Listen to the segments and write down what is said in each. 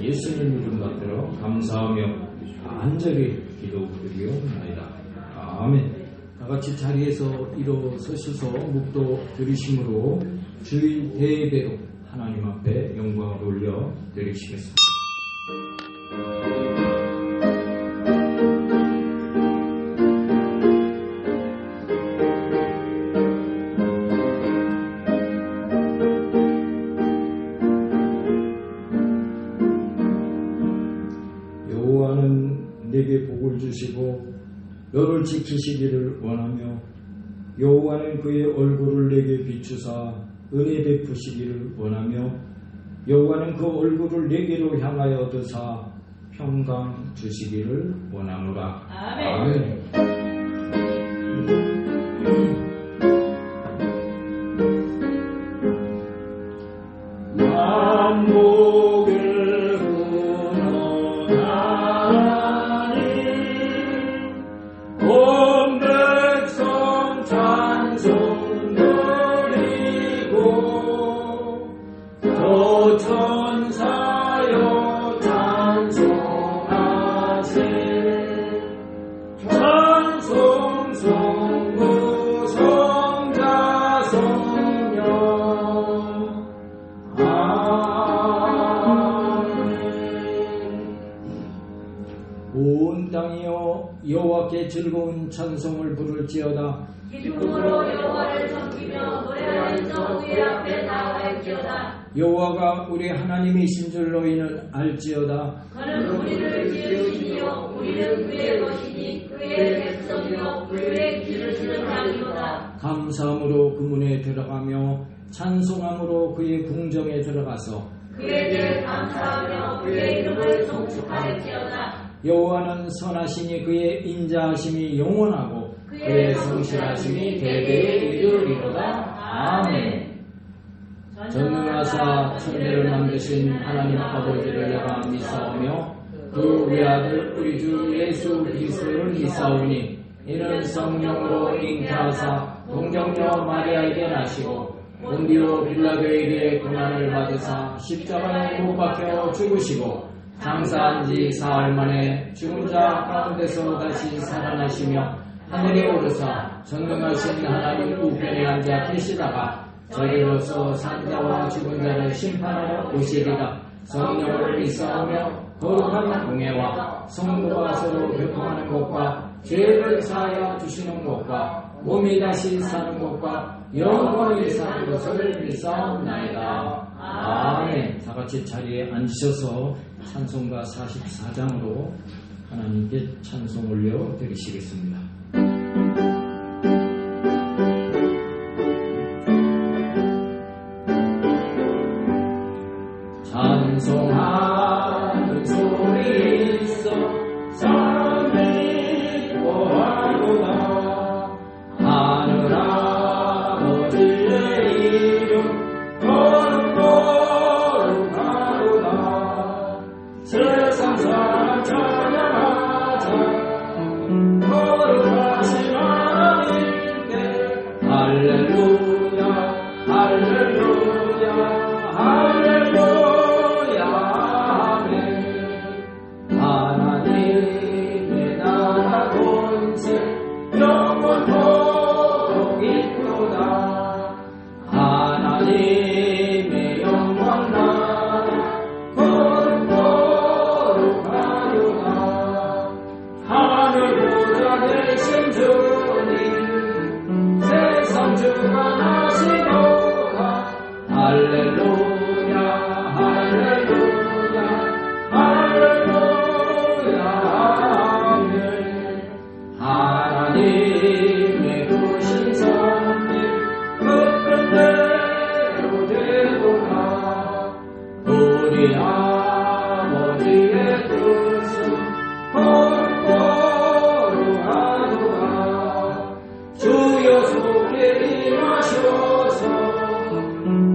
예수님 이름 받들어 감사하며 간절히 기도드리옵나이다. 아멘. 다같이 자리에서 일어서셔서 묵도 드리심으로 주일 대배로 하나님 앞에 영광을 올려 드리시겠습니다. 내게 복을 주시고 너를 지키시기를 원하며 여호와는 그의 얼굴을 내게 비추사 은혜 베푸시기를 원하며 여호와는 그 얼굴을 내게로 향하여 드사 평강 주시기를 원하노라. 아멘. 여호와께 즐거운 찬송을 부를지어다. 기쁨으로 여호와를 섬기며 노래하는 자 그의 앞에 나아갈지어다. 여호와가 우리 하나님이신 줄 너희는 알지어다. 그는 우리를 지으시니요 우리는 그의 것이니 그의 백성이요 그의 기르시는 양이로다. 감사함으로 그 문에 들어가며 찬송함으로 그의 궁정에 들어가서 그에게 감사하며 그의 이름을 송축할지어다. 여호와는 선하시니 그의 인자하심이 영원하고 그의 성실하심이 대대에 이르리로다. 아멘. 전능하사 천대를 만드신 하나님 아버지를 내가 믿사오며 그 외아들 우리 주 예수 그리스도를 믿사오니 이는 성령으로 잉태하사 동정녀 마리아에게 나시고 본디오 빌라도에게 고난을 받으사 십자가에 못 박혀 죽으시고 장사한 지 사흘 만에 죽은 자 가운데서 다시 살아나시며 하늘에 오르사 전능하신 하나님 우편에 앉아 계시다가 저리로서 산자와 죽은 자를 심판하러 오시리라. 성령을 믿사오며 거룩한 공예와 성도가 서로 교통하는 것과 죄를 사하여 주시는 것과 몸이 다시 사는 것과 영원히 사는 것을 믿사옵나이다. 아멘. 다같이 자리에 앉으셔서 찬송가 44장으로 하나님께 찬송 올려 드리시겠습니다. 찬송하는 소리 있어 사람이 고하도다. 하늘 아버지의 이름 거룩하도다. 세상 사람 찬양하자 거룩하신 하나님께 할렐루야 할렐루야 할렐루야. 하나님의 나라 권세 영원토록 있도다. 하나님의 영광 나라 거룩하도다. 하늘 보좌 되신 주님 세상 주관하시도다. 할렐루야 할렐루야 할렐루야 아멘. 하나님의 크신 섭리 그 뜻대로 되도다. 우리 아버지의 뜻은 거룩하도다. 주여 속에 임하셔서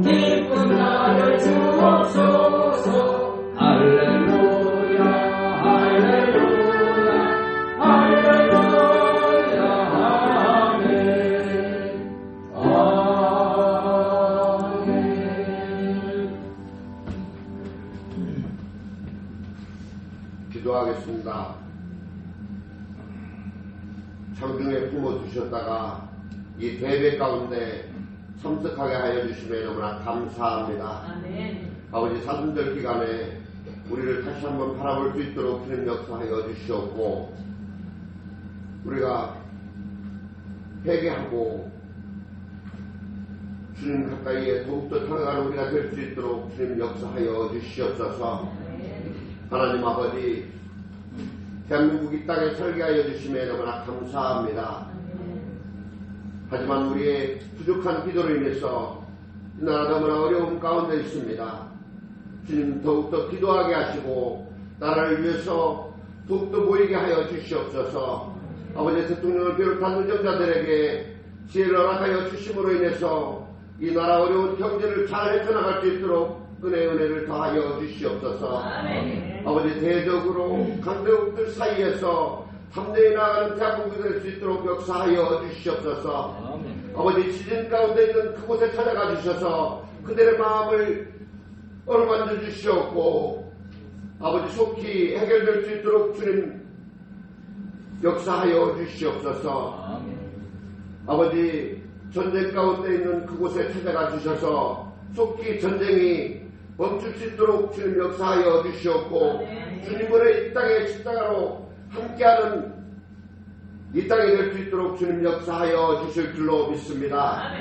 기쁜 날을 주옵소서. 할렐루야 할렐루야 할렐루야 아멘 아멘. 기도하겠습니다. 창중에 품어주셨다가 이 대배 가운데 참석하게 하여 주심에 너무나 감사합니다. 아멘. 아버지 사순절 기간에 우리를 다시 한번 바라볼 수 있도록 주님 역사하여 주시옵고 우리가 회개하고 주님 가까이에 더욱더 다가가는 우리가 될 수 있도록 주님 역사하여 주시옵소서. 하나님 아버지 대한민국 이 땅에 설계하여 주심에 너무나 감사합니다. 하지만 우리의 부족한 기도로 인해서 이 나라 너무나 어려움 가운데 있습니다. 주님 더욱더 기도하게 하시고 나라를 위해서 더욱더 모이게 하여 주시옵소서. 아버지 대통령을 비롯한 운전자들에게 지혜를 허락하여 주심으로 인해서 이 나라 어려운 경제를 잘 헤쳐나갈 수 있도록 은혜를 더하여 주시옵소서. 아멘. 아버지 대적으로 강대국들 사이에서 담대히 나아가는 대한민국이 될 수 있도록 역사하여 주시옵소서. 아멘. 아버지 지진 가운데 있는 그곳에 찾아가 주셔서 그들의 마음을 어루만져 주시옵고 아버지 속히 해결될 수 있도록 주님 역사하여 주시옵소서. 아멘. 아버지 전쟁 가운데 있는 그곳에 찾아가 주셔서 속히 전쟁이 멈출 수 있도록 주님 역사하여 주시옵고 주님으로 이 땅의 십자가로 함께하는 이 땅이 될 수 있도록 주님 역사하여 주실 줄로 믿습니다.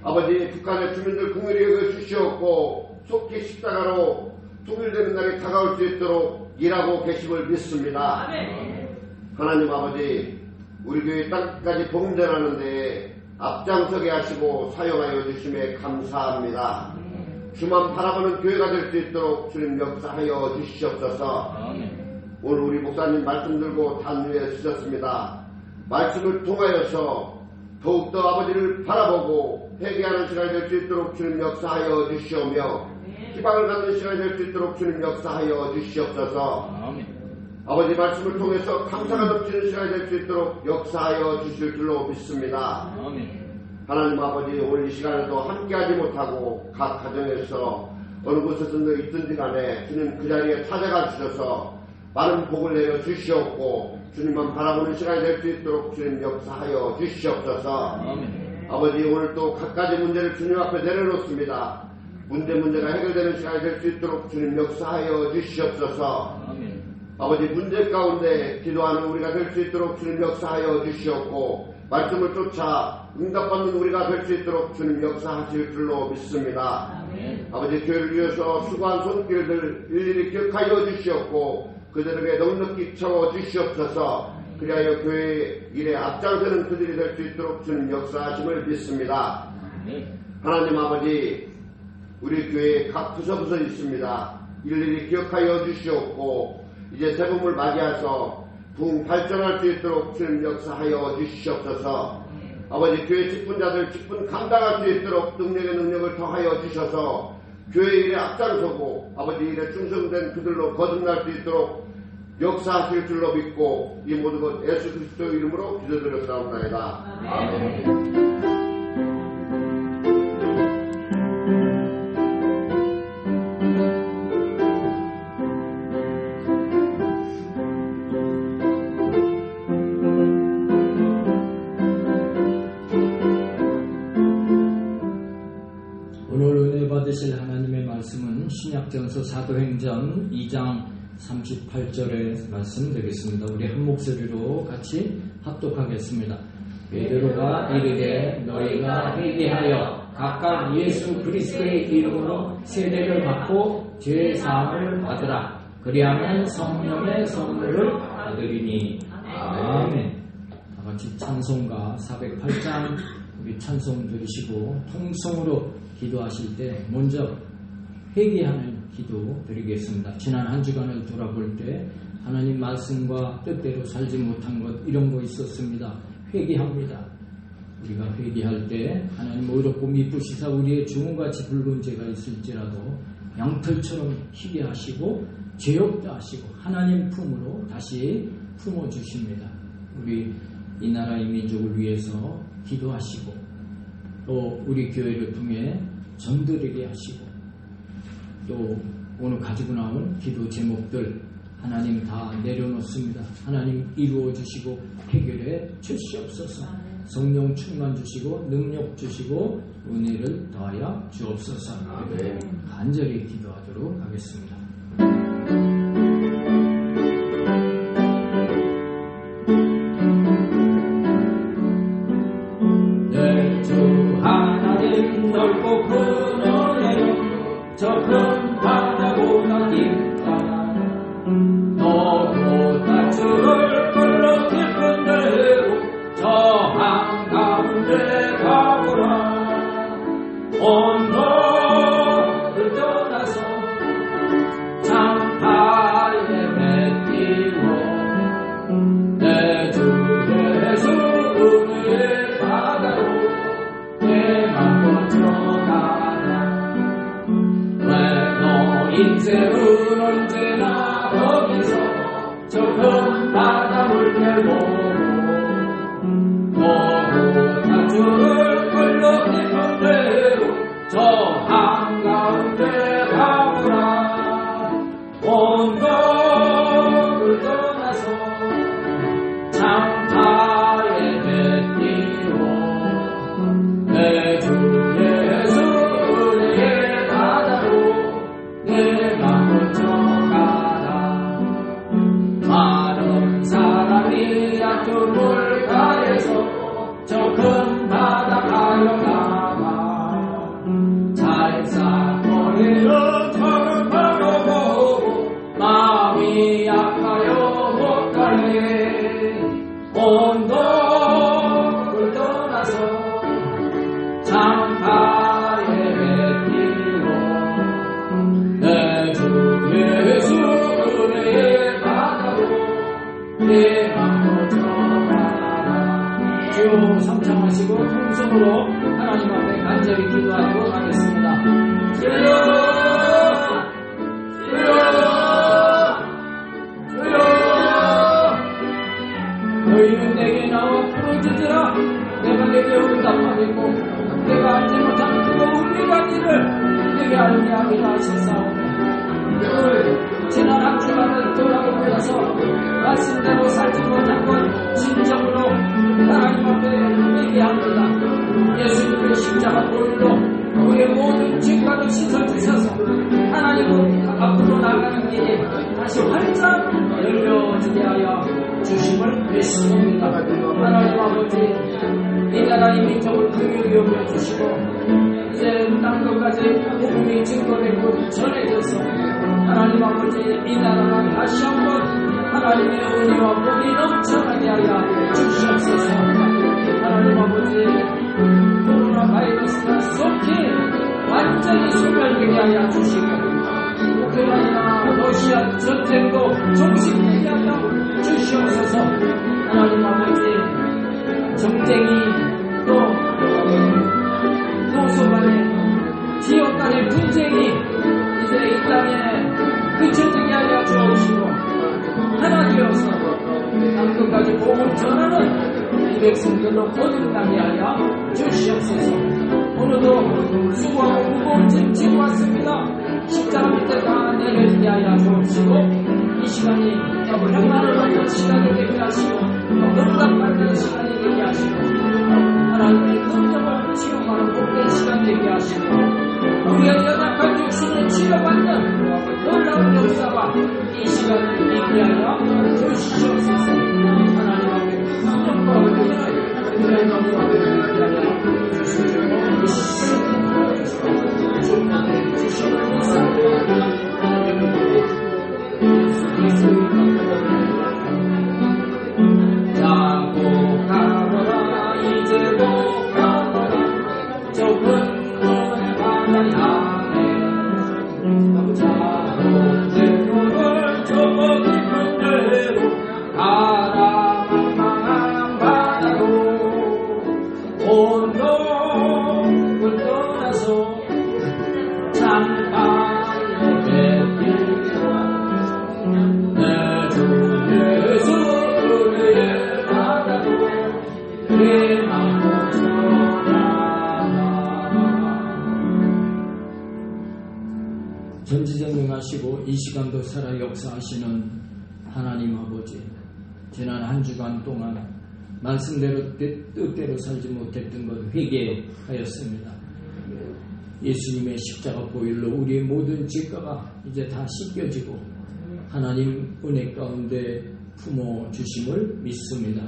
아버지, 북한의 주민들 긍휼히 여겨 주시옵고 속히 십자가로 통일되는 날이 다가올 수 있도록 일하고 계심을 믿습니다. 하나님 아버지, 우리 교회 땅까지 복음 전하는 데에 앞장서게 하시고 사용하여 주심에 감사합니다. 주만 바라보는 교회가 될 수 있도록 주님 역사하여 주시옵소서. 오늘 우리 목사님 말씀 들고 단위에 쓰셨습니다. 말씀을 통하여서 더욱더 아버지를 바라보고 회개하는 시간이 될 수 있도록 주님 역사하여 주시오며 희망을 갖는 시간이 될 수 있도록 주님 역사하여 주시옵소서. 아버지 말씀을 통해서 감사가 넘치는 시간이 될 수 있도록 역사하여 주실 줄로 믿습니다. 하나님 아버지, 오늘 이 시간에도 함께하지 못하고 각 가정에서 어느 곳에서 있든지 간에 주님 그 자리에 찾아가 주셔서 많은 복을 내려 주시옵고 주님만 바라보는 시간이 될 수 있도록 주님 역사하여 주시옵소서. 아버지, 오늘 또 각가지 문제를 주님 앞에 내려놓습니다. 문제가 해결되는 시간이 될 수 있도록 주님 역사하여 주시옵소서. 아버지, 문제 가운데 기도하는 우리가 될 수 있도록 주님 역사하여 주시옵고 말씀을 쫓아 응답받는 우리가 될 수 있도록 주님 역사하실 줄로 믿습니다. 아버지, 교회를 위해서 수고한 손길들 일일이 기억하여 주시옵고 그들에게 넉넉히 채워 주시옵소서. 그리하여 교회 일에 앞장서는 그들이 될 수 있도록 주님 역사하심을 믿습니다. 하나님 아버지, 우리 교회에 각 부서 있습니다. 일일이 기억하여 주시옵고 이제 새봄을 맞이해서 부흥 발전할 수 있도록 주님 역사하여 주시옵소서. 아버지, 교회 직분자들 직분 감당할 수 있도록 능력을 더하여 주셔서 교회 일에 앞장서고 아버지 일에 충성된 그들로 거듭날 수 있도록 역사하실 줄로 믿고 이 모든 것 예수 그리스도 이름으로 기도드렸사옵나이다. 아멘. 받으실 하나님의 말씀은 신약전서 사도행전 2장 38절의 말씀 되겠습니다. 우리 한 목소리로 같이 합독하겠습니다. 베드로가 이르되 너희가 회개하여 각각 예수 그리스도의 이름으로 세례를 받고 죄 사함을 받으라. 그리하면 성령의 선물을 받으리니. 아멘. 다같이 찬송가 408장 우리 찬송 들으시고 통성으로 기도하실 때 먼저 회개하는 기도 드리겠습니다. 지난 한 주간을 돌아볼 때 하나님 말씀과 뜻대로 살지 못한 것 이런 거 있었습니다. 회개합니다. 우리가 회개할 때 하나님 의롭고 미쁘시사 우리의 주문같이 붉은 죄가 있을지라도 양털처럼 희게 하시고 죄 없다 하시고 하나님 품으로 다시 품어주십니다. 우리 이 나라의 민족을 위해서 기도하시고 또 우리 교회를 통해 전도되게 하시고 또 오늘 가지고 나온 기도 제목들 하나님 다 내려놓습니다. 하나님 이루어 주시고 해결해 주시옵소서. 성령 충만 주시고 능력 주시고 은혜를 더하여 주옵소서. 간절히 기도하도록 하겠습니다. 내 주 하나님 넓고 큰 은혜로 저 큰 바다보다 깊다. 너도 다주를 끌러 깊은 데로 저 한가운데 가보라. 온도를 떠나서 장타에 맺기로 내 주 예수 은혜의 바다로 내 맘껏 들어가라. 왜 너 인생은 언제나 거기서 저 큰 바다 물결 보고 너도 다주를 끌러 깊은 데로 저 한가운데 가보라. 온도를 떠나서 장타에 뱉기로 내 주 예수 은혜의 바다로 내 맘을 들어가라. 많은 사람이 약점을 싸거리는 철파로고 마음이 약하여 못가네 온도를 떠나서 창가의 햇빛로 내 주 예수 은혜의 바다로 내 맘도 전하라. 주여 삼창하시고 통성으로 하나님 앞에 간절히 기도하도록 하겠습니다. 주여 주여 주여 너희는 내게 나와 부르짖으라. 내가 내게 응답하겠고 내가 알지 못한 뜨거운 미간일을 내게 알게 하리라 하셨사오니 지난 한 주간을 돌아보면서 말씀대로 살지 못한 것 진정으로 하나님 앞에 얘기합니다. 예수님의 십자가 보일로 우리의 모든 죄과를 씻어주셔서 하나님은 앞으로 나가는 길이 다시 활짝 열려지게 하여 주심을 믿습니다. 하나님 아버지 이 나라 이 민족을 긍휼히 여겨주시고 이제 땅끝까지 복음이 증거되고 전해져서 하나님 아버지 이 나라가 다시 한번 하나님의 은혜와 복이 넘쳐나게 하여 주시옵소서. 하나님 아버지 코로나 바이러스가 속히 완전히 소멸되게 하여 주시고 우크라이나 러시아 전쟁도 종식되게 하여 주시옵소서. 하나님 아버지 정쟁이 또 노소 간의 지역 간의 분쟁이 이제 이 땅에 그쳐지게 하여 주옵시고 하나 되어서 땅끝까지 복음을 전하는 이 백성들로 거듭나게 하여 주시옵소서. 오늘도 수고하고 무거운 짐 지고 왔습니다. 십자가 밑에 다 내려지게 하여 주옵시고 이 시간이 평안을 받는 시간이 되게 하시고 응답받는 시간이 되게 하시고 하나님의 능력을 체험하는 복된 시간 되게 하시고 우리의 연약한 육신을 치료받는 놀라운 역사가 이 시간을 되게 하여 주시옵소서. 하나님 앞에 능력과 은혜를 우리의 영광과 하여 자고 가거라 이제 못 가거라 좁은 문의 바다 향해 자고 대로를 저 깊은 데로 가라 망망한 바다로 온도를 떠나서 창가의 햇빛으로 내 주 예수 은혜의 바다로 내 맘도 전하라. 전지전능하시고 이 시간도 살아 역사하시는 하나님 아버지, 지난 한 주간 동안 말씀대로 뜻대로 살지 못했던 것 회개하였습니다. 예수님의 십자가 보일로 우리의 모든 죄가가 이제 다 씻겨지고 하나님 은혜 가운데 품어 주심을 믿습니다.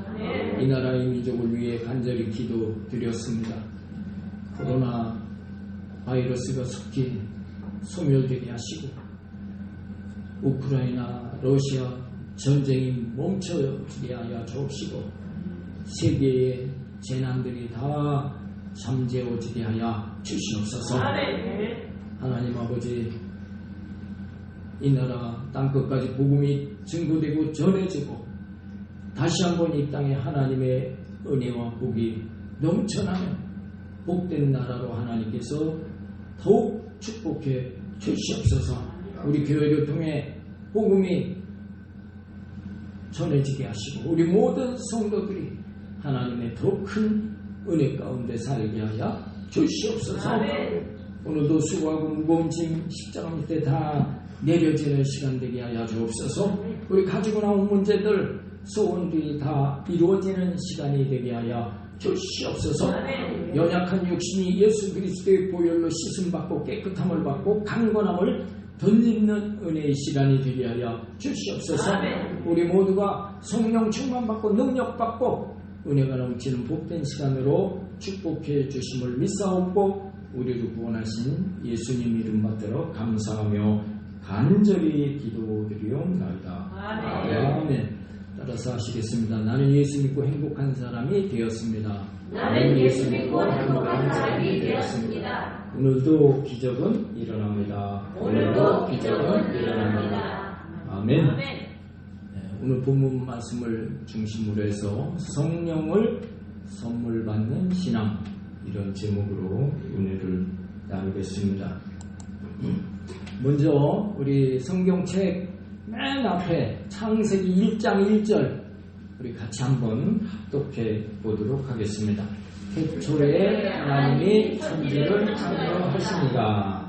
이 나라의 민족을 위해 간절히 기도드렸습니다. 코로나 바이러스가 속히 소멸되게 하시고 우크라이나 러시아 전쟁이 멈춰지게 하여 주옵시고 세계의 재난들이 다 잠재워지게 하여 주시옵소서. 하나님 아버지 이 나라 땅끝까지 복음이 증거되고 전해지고 다시 한번 이 땅에 하나님의 은혜와 복이 넘쳐나는 복된 나라로 하나님께서 더욱 축복해 주시옵소서. 우리 교회를 통해 복음이 전해지게 하시고 우리 모든 성도들이 하나님의 더 큰 은혜 가운데 살게 하여 주시옵소서. 오늘도 수고하고 무거운 짐 십자가 밑에 다 내려지는 시간 되게 하여 주옵소서. 우리 가지고 나온 문제들 소원들이 다 이루어지는 시간이 되게 하여 주시옵소서. 연약한 육신이 예수 그리스도의 보혈로 씻음받고 깨끗함을 받고 강건함을 덧입는 은혜의 시간이 되게 하여 주시옵소서. 우리 모두가 성령 충만받고 능력받고 은혜가 넘치는 복된 시간으로 축복해 주심을 믿사옵고 우리를 구원하신 예수님 이름 받들어 감사하며 간절히 기도드리옵나이다. 아멘. 따라서 하시겠습니다. 나는 예수 믿고 행복한 사람이 되었습니다. 나는 예수 믿고 행복한 사람이 되었습니다. 오늘도 기적은 일어납니다. 오늘도 기적은 일어납니다. 아멘. 아멘. 오늘 본문 말씀을 중심으로 해서 성령을 선물 받는 신앙, 이런 제목으로 은혜를 나누겠습니다. 먼저 우리 성경책 맨 앞에 창세기 1장 1절 우리 같이 한번 합독해 보도록 하겠습니다. 태초에 하나님이 천지를 창조하시니라.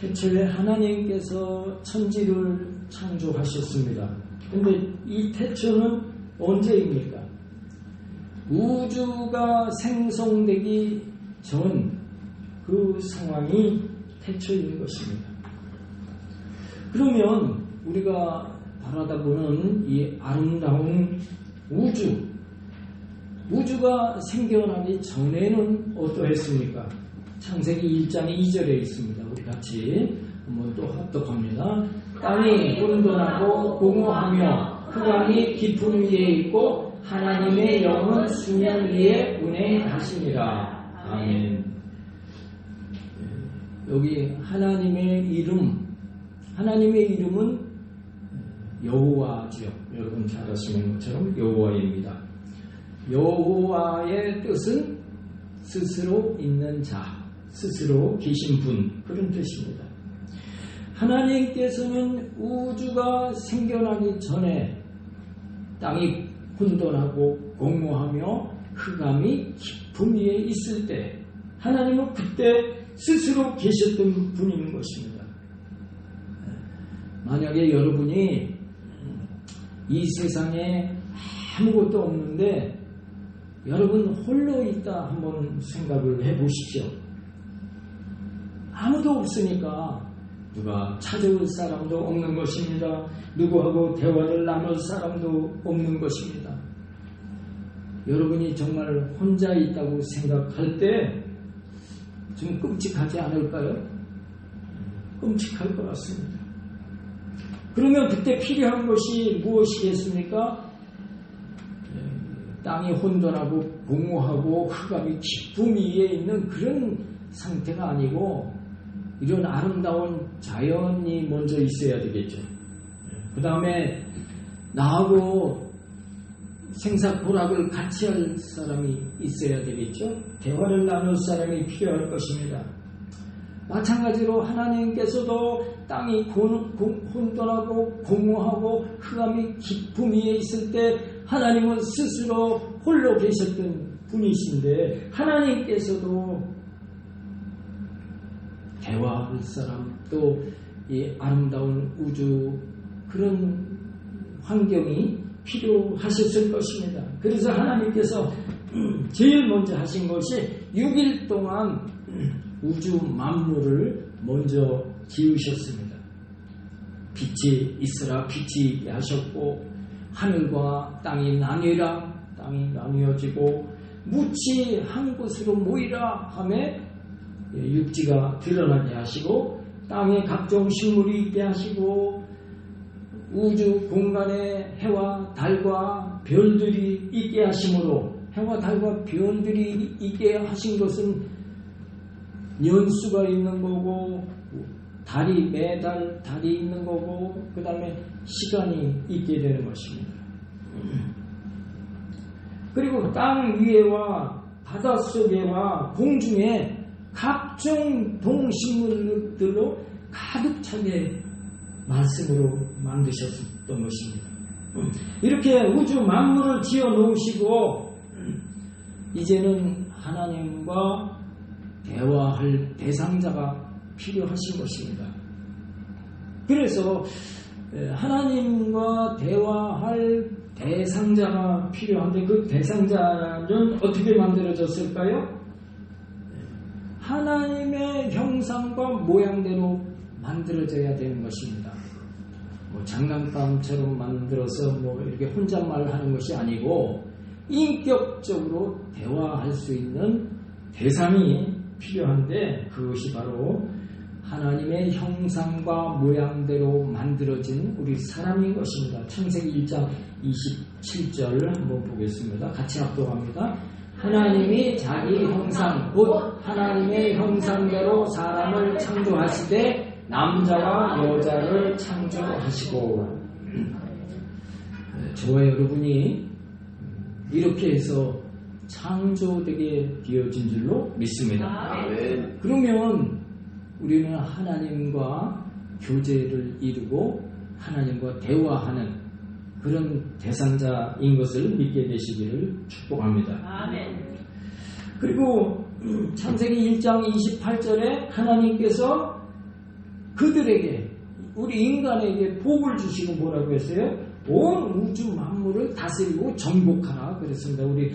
태초에 하나님께서 천지를 창조하셨습니다. 그런데 이 태초는 언제입니까? 우주가 생성되기 전 그 상황이 태초인 것입니다. 그러면 우리가 바라다보는 이 아름다운 우주가 생겨나기 전에는 어떠했습니까? 창세기 1장 2절에 있습니다. 우리 같이 한번 또 합독합니다. 땅이 혼돈하고 공허하며 흑암이 깊은 위에 있고 하나님의 영은 수면 위에 운행하시니라. 아멘. 여기 하나님의 이름은 여호와죠. 여러분 잘 아시는 것처럼 여호와입니다. 여호와의 뜻은 스스로 있는 자, 스스로 계신 분, 그런 뜻입니다. 하나님께서는 우주가 생겨나기 전에 땅이 혼돈하고 공허하며 흑암이 깊은 위에 있을 때 하나님은 그때 스스로 계셨던 분인 것입니다. 만약에 여러분이 이 세상에 아무것도 없는데 여러분 홀로 있다 한번 생각을 해보십시오. 아무도 없으니까 누가 찾아올 사람도 없는 것입니다. 누구하고 대화를 나눌 사람도 없는 것입니다. 여러분이 정말 혼자 있다고 생각할 때 좀 끔찍하지 않을까요? 끔찍할 것 같습니다. 그러면 그때 필요한 것이 무엇이겠습니까? 땅이 혼돈하고 공허하고 흑암이 깊은 위에 있는 그런 상태가 아니고 이런 아름다운 자연이 먼저 있어야 되겠죠. 그 다음에 나하고 생사고락을 같이 할 사람이 있어야 되겠죠. 대화를 나눌 사람이 필요할 것입니다. 마찬가지로 하나님께서도 땅이 혼돈하고 공허하고 흑암이 깊은 위에 있을 때 하나님은 스스로 홀로 계셨던 분이신데 하나님께서도 대화할 사람, 또 이 아름다운 우주 그런 환경이 필요하셨을 것입니다. 그래서 하나님께서 제일 먼저 하신 것이 6일 동안 우주 만물을 먼저 지으셨습니다. 빛이 있으라 빛이 있게 하셨고 하늘과 땅이 나뉘라 땅이 나뉘어지고 묻이 한 곳으로 모이라 하매 육지가 드러나게 하시고 땅에 각종 식물이 있게 하시고 우주 공간에 해와 달과 별들이 있게 하심으로 해와 달과 별들이 있게 하신 것은 년수가 있는 거고 달이 매달 달이 있는 거고 그 다음에 시간이 있게 되는 것입니다. 그리고 땅 위에와 바닷속에와 공중에 각종 동식물들로 가득 차게 말씀으로 만드셨던 것입니다. 이렇게 우주 만물을 지어 놓으시고 이제는 하나님과 대화할 대상자가 필요하신 것입니다. 그래서 하나님과 대화할 대상자가 필요한데 그 대상자는 어떻게 만들어졌을까요? 하나님의 형상과 모양대로 만들어져야 되는 것입니다. 장난감처럼 만들어서 이렇게 혼잣말 하는 것이 아니고 인격적으로 대화할 수 있는 대상이 필요한데 그것이 바로 하나님의 형상과 모양대로 만들어진 우리 사람인 것입니다. 창세기 1장 27절 한번 보겠습니다. 같이 합독합니다. 하나님이 자기 형상 곧 하나님의 형상대로 사람을 창조하시되 남자와 여자를 창조하시고. 저와 여러분이 이렇게 해서 창조되게 되어진 줄로 믿습니다. 아멘. 그러면 우리는 하나님과 교제를 이루고 하나님과 대화하는 그런 대상자인 것을 믿게 되시기를 축복합니다. 아멘. 그리고 창세기 1장 28절에 하나님께서 그들에게 우리 인간에게 복을 주시고 뭐라고 했어요? 온 우주 만물을 다스리고 정복하라 그랬습니다. 우리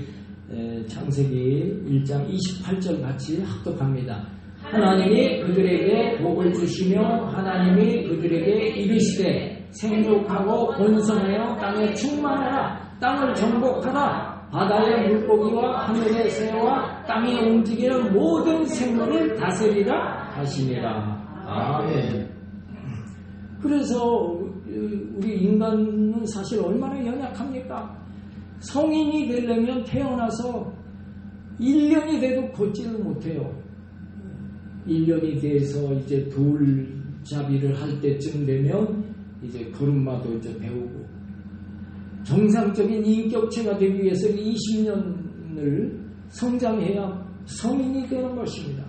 창세기 1장 28절 같이 합독합니다. 하나님이 그들에게 복을 주시며 하나님이 그들에게 이르시되 생육하고 번성하여 땅에 충만하라 땅을 정복하라 바다의 물고기와 하늘의 새와 땅에 움직이는 모든 생물을 다스리라 하시니라. 아멘. 그래서 우리 인간은 사실 얼마나 연약합니까? 성인이 되려면 태어나서 1년이 돼도 걷지를 못해요. 1년이 돼서 이제 돌잡이를 할 때쯤 되면 이제 걸음마도 이제 배우고 정상적인 인격체가 되기 위해서 20년을 성장해야 성인이 되는 것입니다.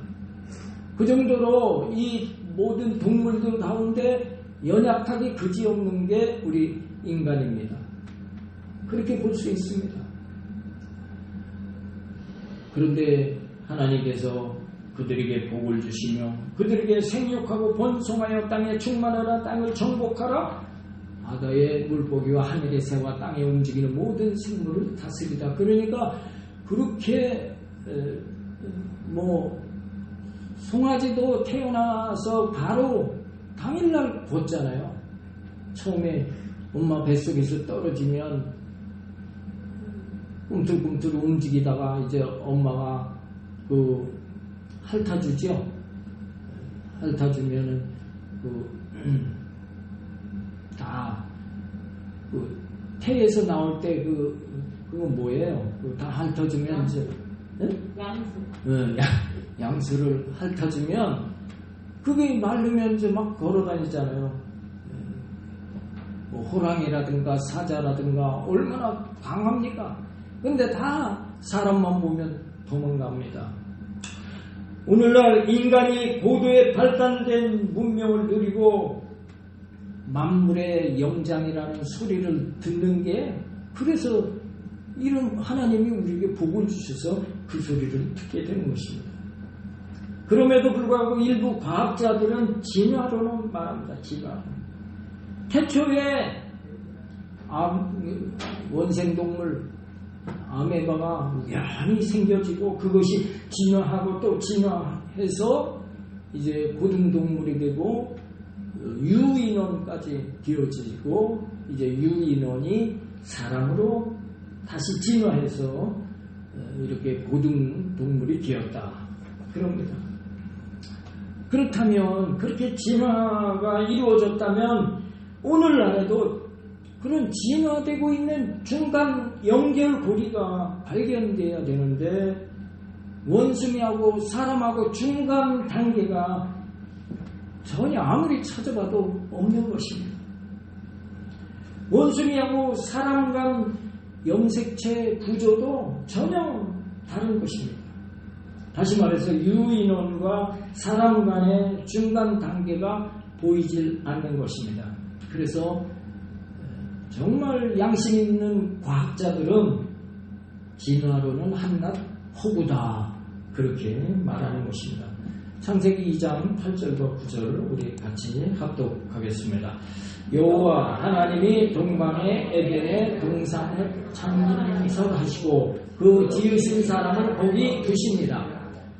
그 정도로 이 모든 동물들 가운데 연약하기 그지없는 게 우리 인간입니다. 그렇게 볼 수 있습니다. 그런데 하나님께서 그들에게 복을 주시며 그들에게 생육하고 번성하여 땅에 충만하라 땅을 정복하라 바다의 물고기와 하늘의 새와 땅에 움직이는 모든 생물을 다스리다. 그러니까 그렇게 송아지도 태어나서 바로 당일날 걷잖아요. 처음에 엄마 뱃속에서 떨어지면 꿈틀꿈틀 움직이다가 이제 엄마가 핥아주죠. 핥아주면은 태에서 나올 때 그거 뭐예요? 다 핥아주면 이제 양수를 핥아주면 그게 마르면 이제 막 걸어다니잖아요. 호랑이라든가 사자라든가 얼마나 강합니까? 근데 다 사람만 보면 도망갑니다. 오늘날 인간이 고도에 발달된 문명을 누리고 만물의 영장이라는 소리를 듣는 게 그래서 이런 하나님이 우리에게 복을 주셔서 그 소리를 듣게 되는 것입니다. 그럼에도 불구하고 일부 과학자들은 진화론을 말합니다. 진화. 태초에 원생동물 아메바가 우연히 생겨지고 그것이 진화하고 또 진화해서 이제 고등동물이 되고 유인원까지 되어지고 이제 유인원이 사람으로 다시 진화해서 이렇게 고등동물이 되었다. 그럽니다. 그렇다면 그렇게 진화가 이루어졌다면 오늘날에도 그런 진화되고 있는 중간 연결고리가 발견돼야 되는데 원숭이하고 사람하고 중간 단계가 전혀 아무리 찾아봐도 없는 것입니다. 원숭이하고 사람 간 염색체 구조도 전혀 다른 것입니다. 다시 말해서 유인원과 사람 간의 중간 단계가 보이질 않는 것입니다. 그래서 정말 양심 있는 과학자들은 진화론은 한낱 허구다 그렇게 말하는 것입니다. 창세기 2장 8절과 9절을 우리 같이 합독하겠습니다. 여호와 하나님이 동방의 에덴에 동산을 창설하시고 그 지으신 사람을 거기 두십니다.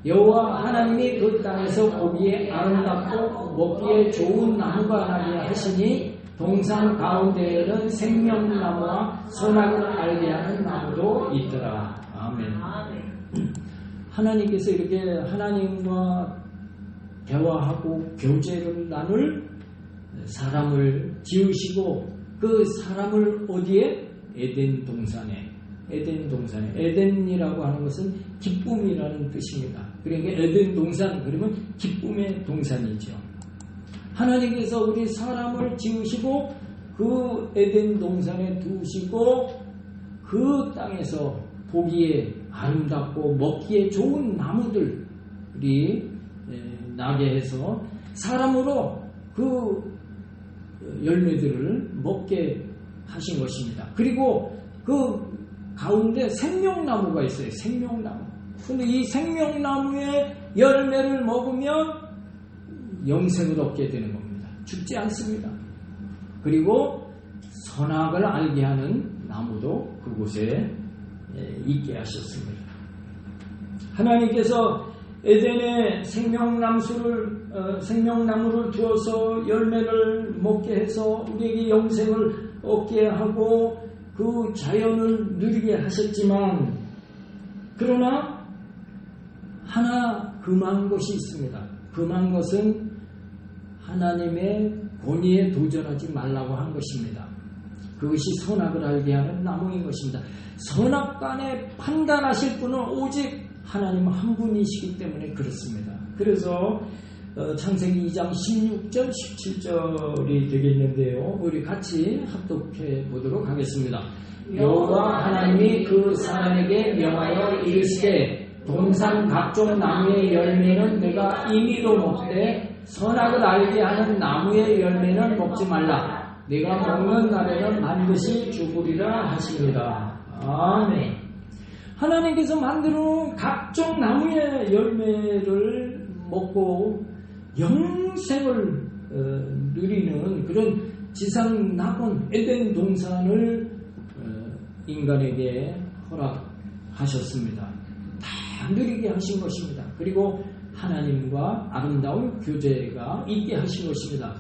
여호와 하나님이 그 땅에서 거기에 아름답고 먹기에 좋은 나무가 나게 하시니 동산 가운데에는 생명나무와 선악을 알게 하는 나무도 있더라. 아멘. 하나님께서 이렇게 하나님과 대화하고 교제를 나눌 사람을 지으시고 그 사람을 어디에? 에덴 동산에. 에덴이라고 하는 것은 기쁨이라는 뜻입니다. 그러니까 에덴 동산 그러면 기쁨의 동산이죠. 하나님께서 우리 사람을 지으시고 그 에덴 동산에 두시고 그 땅에서 보기에 아름답고 먹기에 좋은 나무들이 나게 해서 사람으로 그 열매들을 먹게 하신 것입니다. 그리고 그 가운데 생명나무가 있어요. 생명나무. 근데 이 생명나무의 열매를 먹으면 영생을 얻게 되는 겁니다. 죽지 않습니다. 그리고 선악을 알게 하는 나무도 그곳에 있게 하셨습니다. 하나님께서 에덴에 생명나무를 두어서 열매를 먹게 해서 우리에게 영생을 얻게 하고 그 자연을 누리게 하셨지만 그러나 하나 금한 것이 있습니다. 금한 것은 하나님의 권위에 도전하지 말라고 한 것입니다. 그것이 선악을 알게 하는 나무인 것입니다. 선악간에 판단하실 분은 오직 하나님 한 분이시기 때문에 그렇습니다. 그래서 창세기 2장 16절 17절이 되겠는데요. 우리 같이 합독해 보도록 하겠습니다. 여호와 하나님이 그 사람에게 명하여 이르시되 동산 각종 나무의 열매는 내가 임의로 먹되 선악을 알게 하는 나무의 열매는 먹지 말라. 내가 먹는 날에는 반드시 죽으리라 하십니다. 아멘. 하나님께서 만드는 각종 나무의 열매를 먹고 영생을 누리는 그런 지상 낙원 에덴 동산을 인간에게 허락하셨습니다. 다 누리게 하신 것입니다. 그리고 하나님과 아름다운 교제가 있게 하신 것입니다.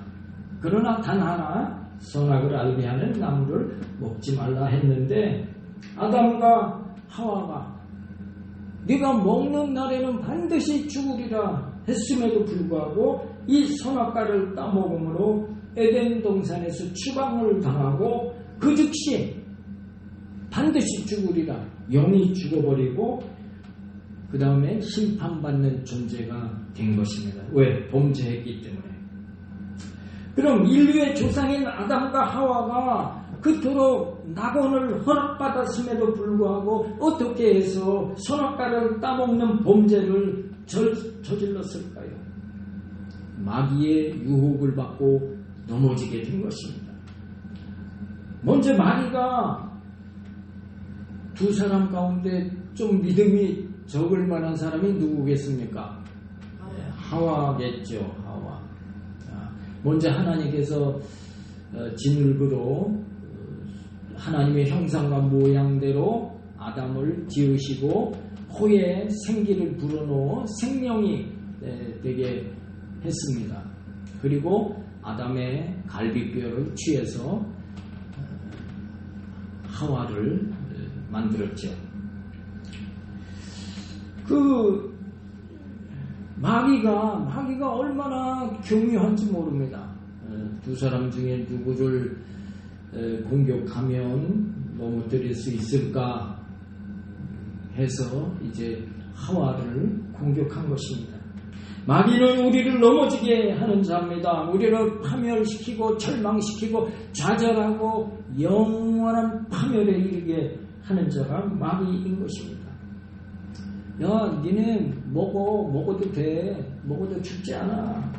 그러나 단 하나 선악을 알게 하는 나무를 먹지 말라 했는데 아담과 하와가 네가 먹는 날에는 반드시 죽으리라 했음에도 불구하고 이 선악과를 따먹음으로 에덴 동산에서 추방을 당하고 그 즉시 반드시 죽으리라 영이 죽어버리고 그 다음에 심판받는 존재가 된 것입니다. 왜? 범죄했기 때문에. 그럼 인류의 조상인 아담과 하와가 그토록 낙원을 허락받았음에도 불구하고 어떻게 해서 선악과를 따먹는 범죄를 저질렀을까요? 마귀의 유혹을 받고 넘어지게 된 것입니다. 먼저 마귀가 두 사람 가운데 좀 믿음이 적을 만한 사람이 누구겠습니까? 하와겠죠. 하와. 먼저 하나님께서 진흙으로 하나님의 형상과 모양대로 아담을 지으시고 코에 생기를 불어넣어 생명이 되게 했습니다. 그리고 아담의 갈비뼈를 취해서 하와를 만들었죠. 그 마귀가 얼마나 교묘한지 모릅니다. 두 사람 중에 누구를 공격하면 넘어뜨릴 수 있을까 해서 이제 하와를 공격한 것입니다. 마귀는 우리를 넘어지게 하는 자입니다. 우리를 파멸시키고 절망시키고 좌절하고 영원한 파멸에 이르게 하는 자가 마귀인 것입니다. 야, 니네 먹어도 돼. 먹어도 죽지 않아.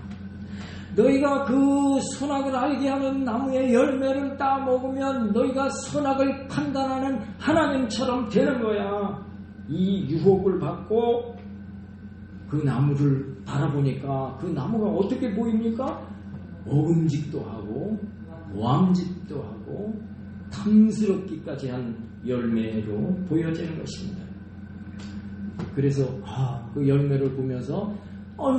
너희가 그 선악을 알게 하는 나무의 열매를 따먹으면 너희가 선악을 판단하는 하나님처럼 되는 거야. 이 유혹을 받고 그 나무를 바라보니까 그 나무가 어떻게 보입니까? 먹음직도 하고 모함직도 하고 탐스럽기까지 한 열매로 보여지는 것입니다. 그래서 그 열매를 보면서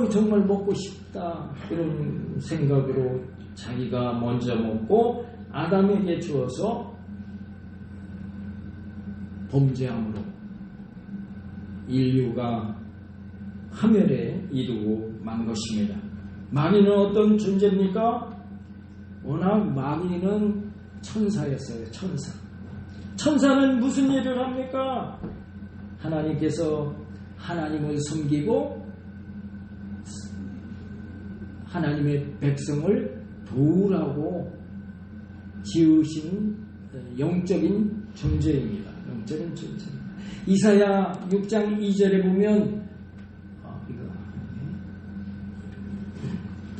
정말 먹고 싶다 그런 생각으로 자기가 먼저 먹고 아담에게 주어서 범죄함으로 인류가 하멸에 이르고 만 것입니다. 마귀는 어떤 존재입니까? 워낙 마귀는 천사였어요. 천사는 무슨 일을 합니까? 하나님께서 하나님을 섬기고 하나님의 백성을 도우라고 지으신 영적인 존재입니다. 영적인 존재. 이사야 6장 2절에 보면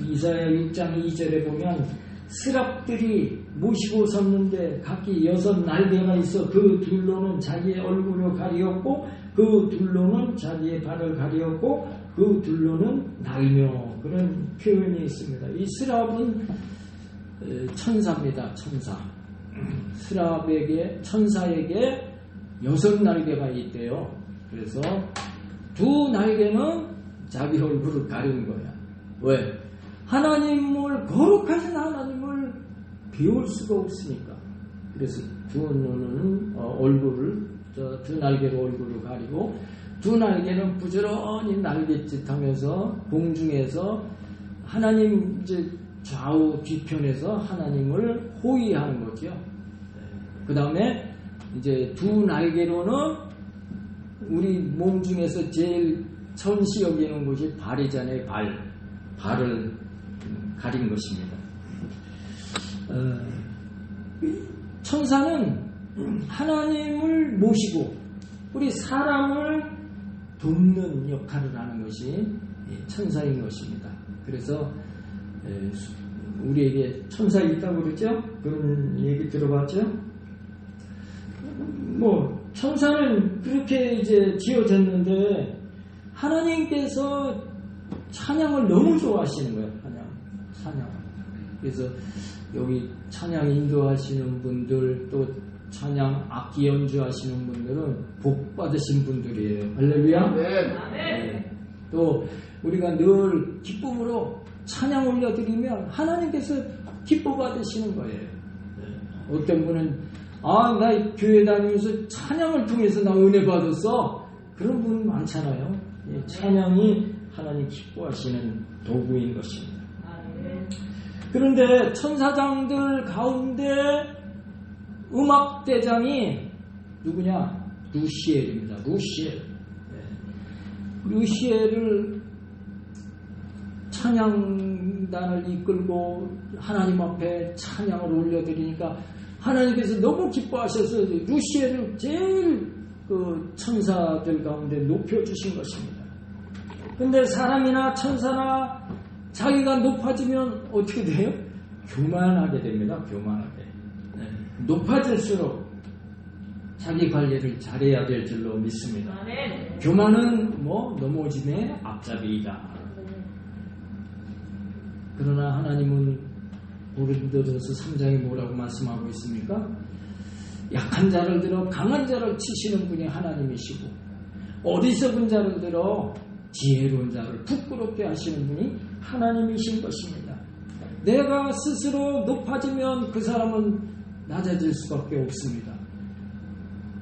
이사야 6장 2절에 보면 스랍들이 모시고 섰는데 각기 6 날개가 있어 그 둘로는 자기의 얼굴을 가리었고 그 둘로는 자기의 발을 가리었고 그 둘로는 날며 그런 표현이 있습니다. 이 스랍은 천사입니다. 천사. 스랍에게 천사에게 6 날개가 있대요. 그래서 2 날개는 자기 얼굴을 가리는 거야. 왜? 하나님을 거룩하신 하나님을 비울 수가 없으니까. 그래서 2 눈은 얼굴을 2 날개로 얼굴을 가리고 2 날개는 부지런히 날갯짓하면서 공중에서 하나님 이제 좌우 뒤편에서 하나님을 호위하는 거죠. 그 다음에 이제 2 날개로는 우리 몸 중에서 제일 천시 여기는 곳이 발이잖아요. 발을 가린 것입니다. 천사는 하나님을 모시고 우리 사람을 돕는 역할을 하는 것이 천사인 것입니다. 그래서 우리에게 천사 있다고 그러죠? 그런 얘기 들어봤죠? 천사는 그렇게 이제 지어졌는데 하나님께서 찬양을 너무 좋아하시는 거예요. 찬양. 그래서 여기 찬양 인도하시는 분들 또 찬양 악기 연주하시는 분들은 복 받으신 분들이에요. 할렐루야. 네. 또 우리가 늘 기쁨으로 찬양 올려드리면 하나님께서 기뻐 받으시는 거예요. 어떤 분은 나 교회 다니면서 찬양을 통해서 나 은혜 받았어. 그런 분 많잖아요. 찬양이 하나님 기뻐하시는 도구인 것입니다. 그런데 천사장들 가운데 음악대장이 누구냐? 루시엘입니다. 루시엘을 찬양단을 이끌고 하나님 앞에 찬양을 올려드리니까 하나님께서 너무 기뻐하셔서 루시엘을 제일 그 천사들 가운데 높여주신 것입니다. 근데 사람이나 천사나 자기가 높아지면 어떻게 돼요? 교만하게 됩니다. 교만하게. 높아질수록 자기 관리를 잘해야 될 줄로 믿습니다. 교만은 넘어짐의 앞잡이이다. 그러나 하나님은 고린도전서 3장에 뭐라고 말씀하고 있습니까? 약한 자를 들어 강한 자를 치시는 분이 하나님이시고 어리석은 자를 들어 지혜로운 자를 부끄럽게 하시는 분이 하나님이신 것입니다. 내가 스스로 높아지면 그 사람은 낮아질 수밖에 없습니다.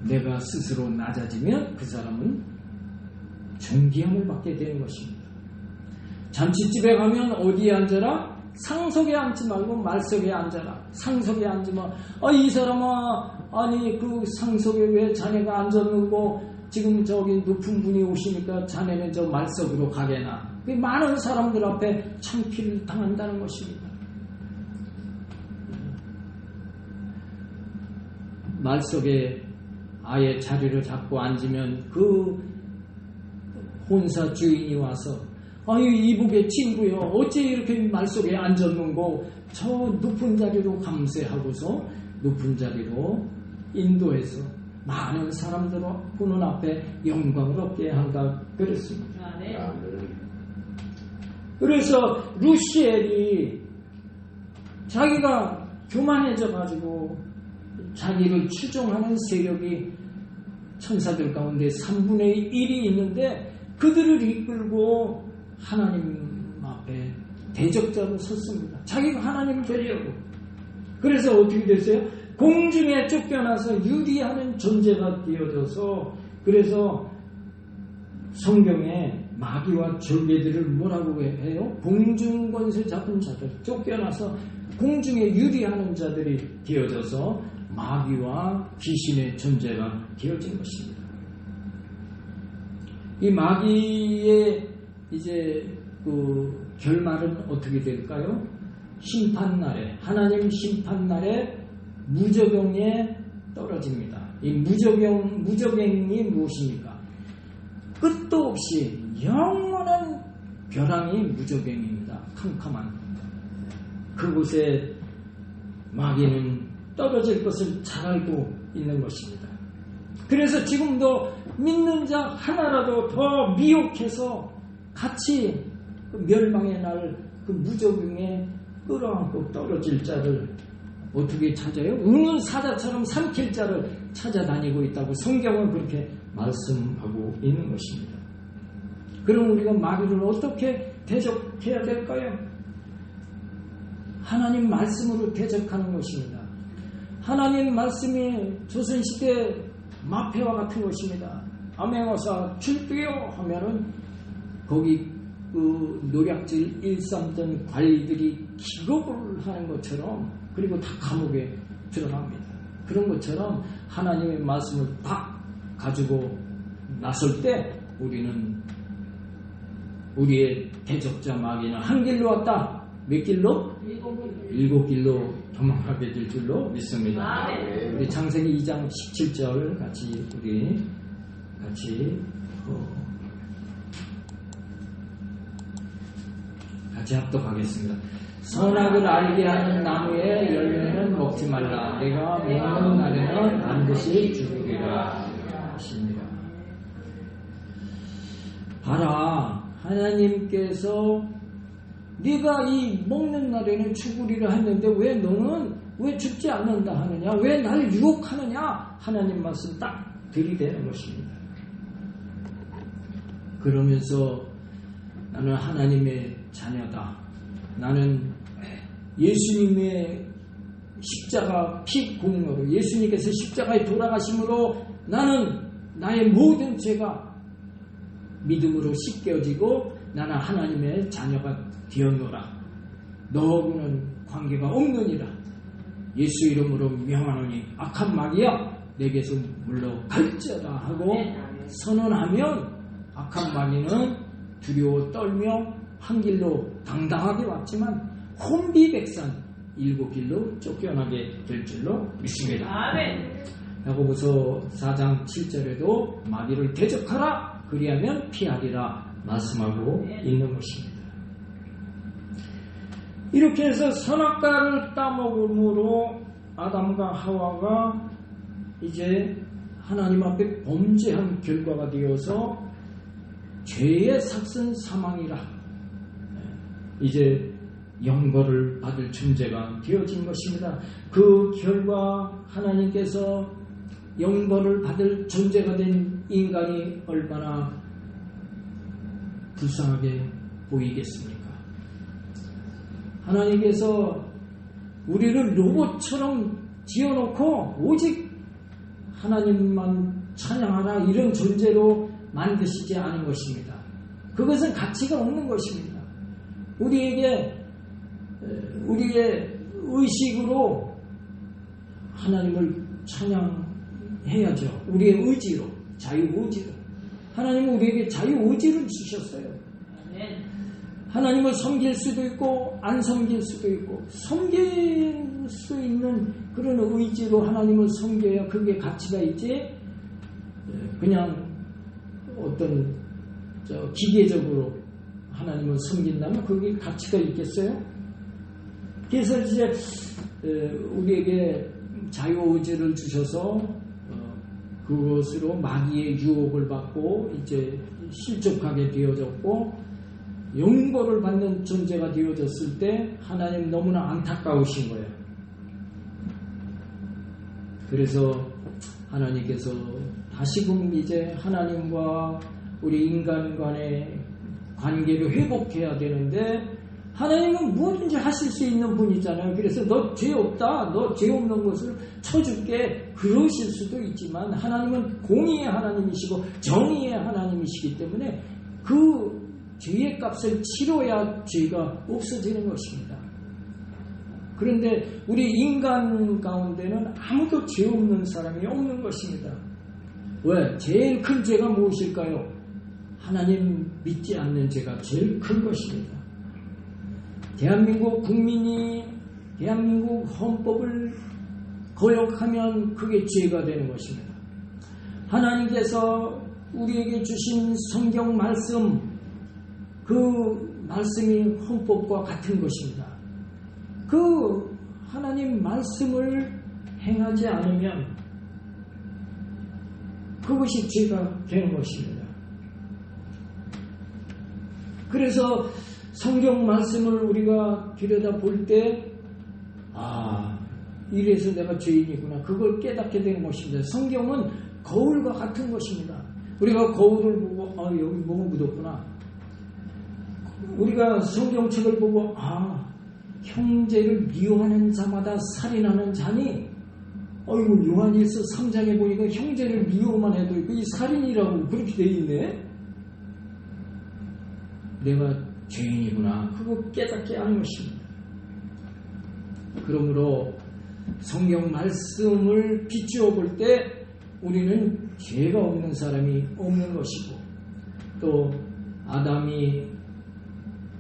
내가 스스로 낮아지면 그 사람은 존귀함을 받게 되는 것입니다. 잔치집에 가면 어디에 앉아라? 상석에 앉지 말고 말석에 앉아라. 상석에 앉으면 이 사람아 아니 그 상석에 왜 자네가 앉았는고 지금 저기 높은 분이 오시니까 자네는 저 말석으로 가게나. 많은 사람들 앞에 창피를 당한다는 것입니다. 말석에 아예 자리를 잡고 앉으면 그 혼사 주인이 와서 이복의 친구여 어째 이렇게 말석에 앉았는고 저 높은 자리로 감세하고서 높은 자리로 인도해서 많은 사람들 보는 앞에 영광을 얻게 한다 그랬습니다. 그래서 루시엘이 자기가 교만해져 가지고 자기를 추종하는 세력이 천사들 가운데 3분의 1이 있는데 그들을 이끌고 하나님 앞에 대적자로 섰습니다. 자기가 하나님을 되려고. 그래서 어떻게 됐어요? 공중에 쫓겨나서 유리하는 존재가 되어져서 그래서 성경에 마귀와 졸개들을 뭐라고 해요? 공중권세 잡은 자들, 쫓겨나서 공중에 유리하는 자들이 되어져서 마귀와 귀신의 존재가 되어진 것입니다. 이 마귀의 이제 그 결말은 어떻게 될까요? 심판날에, 하나님 심판날에 무저갱에 떨어집니다. 이 무저갱이 무엇입니까? 끝도 없이 영원한 벼랑이 무저갱입니다. 캄캄한 그곳에 마귀는 떨어질 것을 잘 알고 있는 것입니다. 그래서 지금도 믿는 자 하나라도 더 미혹해서 같이 그 멸망의 날 그 무저갱에 끌어안고 떨어질 자를 어떻게 찾아요? 우는 사자처럼 삼킬 자를 찾아다니고 있다고 성경은 그렇게 말씀하고 있는 것입니다. 그럼 우리가 마귀를 어떻게 대적해야 될까요? 하나님 말씀으로 대적하는 것입니다. 하나님 말씀이 조선시대 마패와 같은 것입니다. 암행어사 출두요 하면은 거기 그 노략질 일삼던 관리들이 기겁을 하는 것처럼 그리고 다 감옥에 들어갑니다. 그런 것처럼 하나님의 말씀을 딱 가지고 나설 때 우리는 우리의 대적자 마귀는 한 길로 왔다. 몇 길로? 7길로 도망가게 될 줄로 믿습니다. 우리 창세기 2장 17절 같이 합독하겠습니다. 선악을 알게 하는 나무의 열매는 먹지 말라. 내가 먹는 날에는 반드시 죽으리라 하십니다. 봐라, 하나님께서 네가 이 먹는 날에는 죽으리라 했는데 왜 너는 왜 죽지 않는다 하느냐? 왜 나를 유혹하느냐? 하나님 말씀 딱 들이대는 것입니다. 그러면서 나는 하나님의 자녀다. 나는 예수님의 십자가 피 공로로 예수님께서 십자가에 돌아가심으로 나는 나의 모든 죄가 믿음으로 씻겨지고 나는 하나님의 자녀가 되었노라. 너하고는 관계가 없느니라. 예수 이름으로 명하노니 악한 마귀야 내게서 물러갈지어다 하고 선언하면 악한 마귀는 두려워 떨며 한 길로 당당하게 왔지만 혼비백산 7길로 쫓겨나게 될 줄로 믿습니다. 아멘. 야고보서 4장 7절에도 마귀를 대적하라 그리하면 피하리라 말씀하고 있는 것입니다. 이렇게 해서 선악과를 따먹음으로 아담과 하와가 이제 하나님 앞에 범죄한 결과가 되어서 죄의 삭슨 사망이라 이제 영벌을 받을 존재가 되어진 것입니다. 그 결과 하나님께서 영벌을 받을 존재가 된 인간이 얼마나 불쌍하게 보이겠습니까? 하나님께서 우리를 로봇처럼 지어놓고 오직 하나님만 찬양하라 이런 존재로 만드시지 않은 것입니다. 그것은 가치가 없는 것입니다. 우리의 의식으로 하나님을 찬양해야죠. 우리의 의지로, 자유의지로. 하나님은 우리에게 자유의지를 주셨어요. 하나님을 섬길 수도 있고 안 섬길 수도 있고 섬길 수 있는 그런 의지로 하나님을 섬겨야 그게 가치가 있지 그냥 어떤 기계적으로 하나님을 섬긴다면 그게 가치가 있겠어요? 그래서 이제 우리에게 자유의지를 주셔서 그것으로 마귀의 유혹을 받고 이제 실족하게 되어졌고 영벌을 받는 존재가 되어졌을 때 하나님 너무나 안타까우신 거예요. 그래서 하나님께서 다시금 이제 하나님과 우리 인간 간의 관계를 회복해야 되는데 하나님은 뭐든지 하실 수 있는 분이잖아요. 그래서 너 죄 없다, 너 죄 없는 것을 쳐줄게 그러실 수도 있지만 하나님은 공의의 하나님이시고 정의의 하나님이시기 때문에 그 죄의 값을 치러야 죄가 없어지는 것입니다. 그런데 우리 인간 가운데는 아무도 죄 없는 사람이 없는 것입니다. 왜? 제일 큰 죄가 무엇일까요? 하나님 믿지 않는 죄가 제일 큰 것입니다. 대한민국 국민이 대한민국 헌법을 거역하면 그게 죄가 되는 것입니다. 하나님께서 우리에게 주신 성경 말씀, 그 말씀이 헌법과 같은 것입니다. 그 하나님 말씀을 행하지 않으면 그것이 죄가 되는 것입니다. 그래서 성경 말씀을 우리가 들여다볼 때 이래서 내가 죄인이구나, 그걸 깨닫게 되는 것입니다. 성경은 거울과 같은 것입니다. 우리가 거울을 보고 여기 뭐가 묻었구나. 우리가 성경책을 보고 형제를 미워하는 자마다 살인하는 자니, 요한일서 3장에 보니까 형제를 미워만 해도 이 살인이라고 그렇게 돼 있네. 내가 죄인이구나, 그거 깨닫게 하는 것입니다. 그러므로 성경 말씀을 비추어 볼 때 우리는 죄가 없는 사람이 없는 것이고, 또 아담이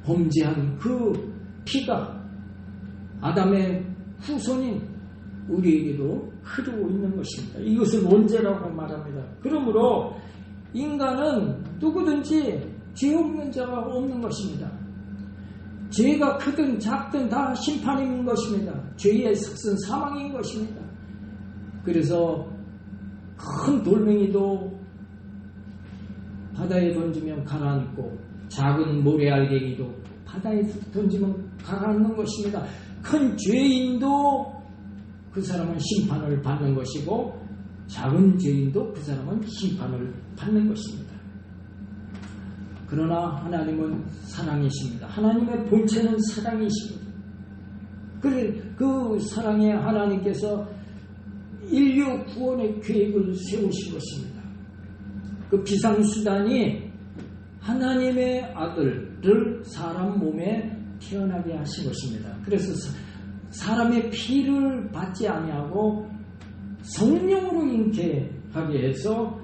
범죄한 그 피가 아담의 후손인 우리에게도 흐르고 있는 것입니다. 이것을 원죄라고 말합니다. 그러므로 인간은 누구든지 죄 없는 자가 없는 것입니다. 죄가 크든 작든 다 심판인 것입니다. 죄의 삭은 사망인 것입니다. 그래서 큰 돌멩이도 바다에 던지면 가라앉고, 작은 모래알갱이도 바다에 던지면 가라앉는 것입니다. 큰 죄인도 그 사람은 심판을 받는 것이고, 작은 죄인도 그 사람은 심판을 받는 것입니다. 그러나 하나님은 사랑이십니다. 하나님의 본체는 사랑이십니다. 그 사랑의 하나님께서 인류 구원의 계획을 세우신 것입니다. 그 비상수단이 하나님의 아들을 사람 몸에 태어나게 하신 것입니다. 그래서 사람의 피를 받지 아니하고 성령으로 잉태하게 해서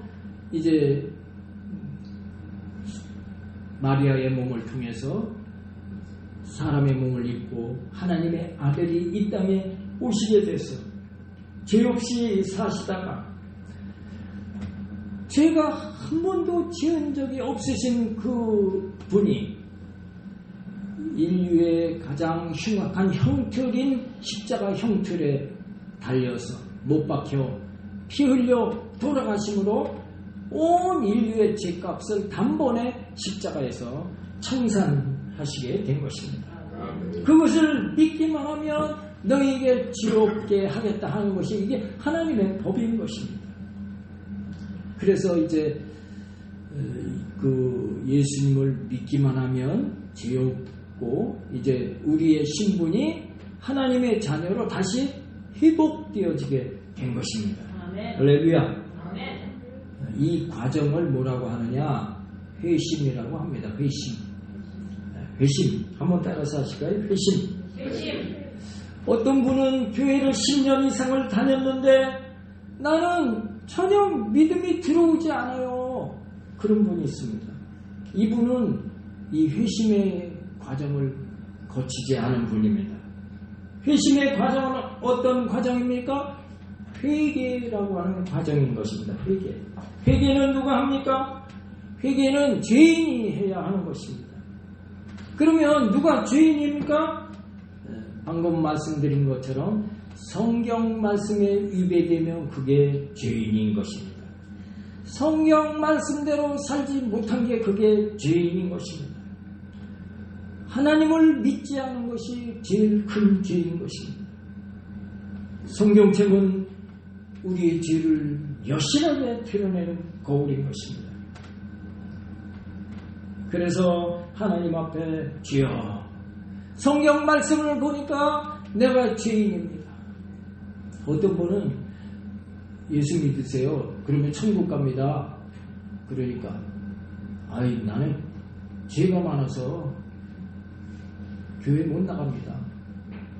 이제 마리아의 몸을 통해서 사람의 몸을 입고 하나님의 아들이 이 땅에 오시게 돼서 죄 없이 사시다가 죄가 한 번도 지은 적이 없으신 그 분이 인류의 가장 흉악한 형틀인 십자가 형틀에 달려서 못 박혀 피 흘려 돌아가심으로 온 인류의 죄값을 단번에 십자가에서 청산하시게 된 것입니다. 그것을 믿기만 하면 너희에게 지옥게 하겠다 하는 것이 이게 하나님의 법인 것입니다. 그래서 이제 그 예수님을 믿기만 하면 죄 없고 이제 우리의 신분이 하나님의 자녀로 다시 회복되어지게 된 것입니다. 할렐루야. 이 과정을 뭐라고 하느냐? 회심이라고 합니다. 회심. 한번 따라서 하실까요? 회심. 어떤 분은 교회를 10년 이상을 다녔는데 나는 전혀 믿음이 들어오지 않아요. 그런 분이 있습니다. 이분은 이 회심의 과정을 거치지 않은 분입니다. 회심의 과정은 어떤 과정입니까? 회개라고 하는 과정인 것입니다. 회개는 누가 합니까? 회개는 죄인이 해야 하는 것입니다. 그러면 누가 죄인입니까? 방금 말씀드린 것처럼 성경 말씀에 위배되면 그게 죄인인 것입니다. 성경 말씀대로 살지 못한 게 그게 죄인인 것입니다. 하나님을 믿지 않는 것이 제일 큰 죄인 것입니다. 성경책은 우리의 죄를 여실하게 드러내는 거울인 것입니다. 그래서 하나님 앞에 주여, 성경 말씀을 보니까 내가 죄인입니다. 어떤 분은 예수 믿으세요. 그러면 천국 갑니다. 그러니까 나는 죄가 많아서 교회 못 나갑니다.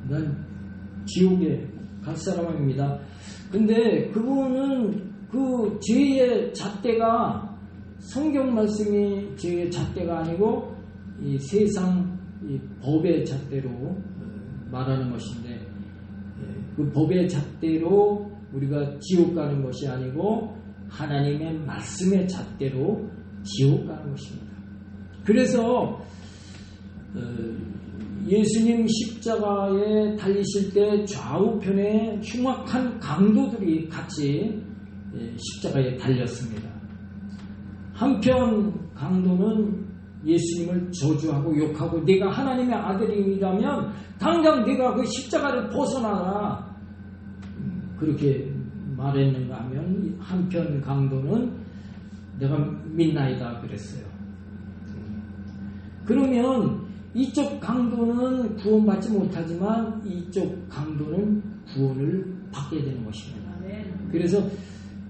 난 지옥에 갈 사람입니다. 근데 그분은 그 죄의 잣대가 성경 말씀이 죄의 잣대가 아니고 이 세상 이 법의 잣대로 말하는 것인데, 그 법의 잣대로 우리가 지옥 가는 것이 아니고 하나님의 말씀의 잣대로 지옥 가는 것입니다. 그래서 예수님 십자가에 달리실 때 좌우편에 흉악한 강도들이 같이 십자가에 달렸습니다. 한편 강도는 예수님을 저주하고 욕하고 네가 하나님의 아들이라면 당장 네가 그 십자가를 벗어나라 그렇게 말했는가 하면, 한편 강도는 내가 믿나이다 그랬어요. 그러면 이쪽 강도는 구원받지 못하지만 이쪽 강도는 구원을 받게 되는 것입니다. 그래서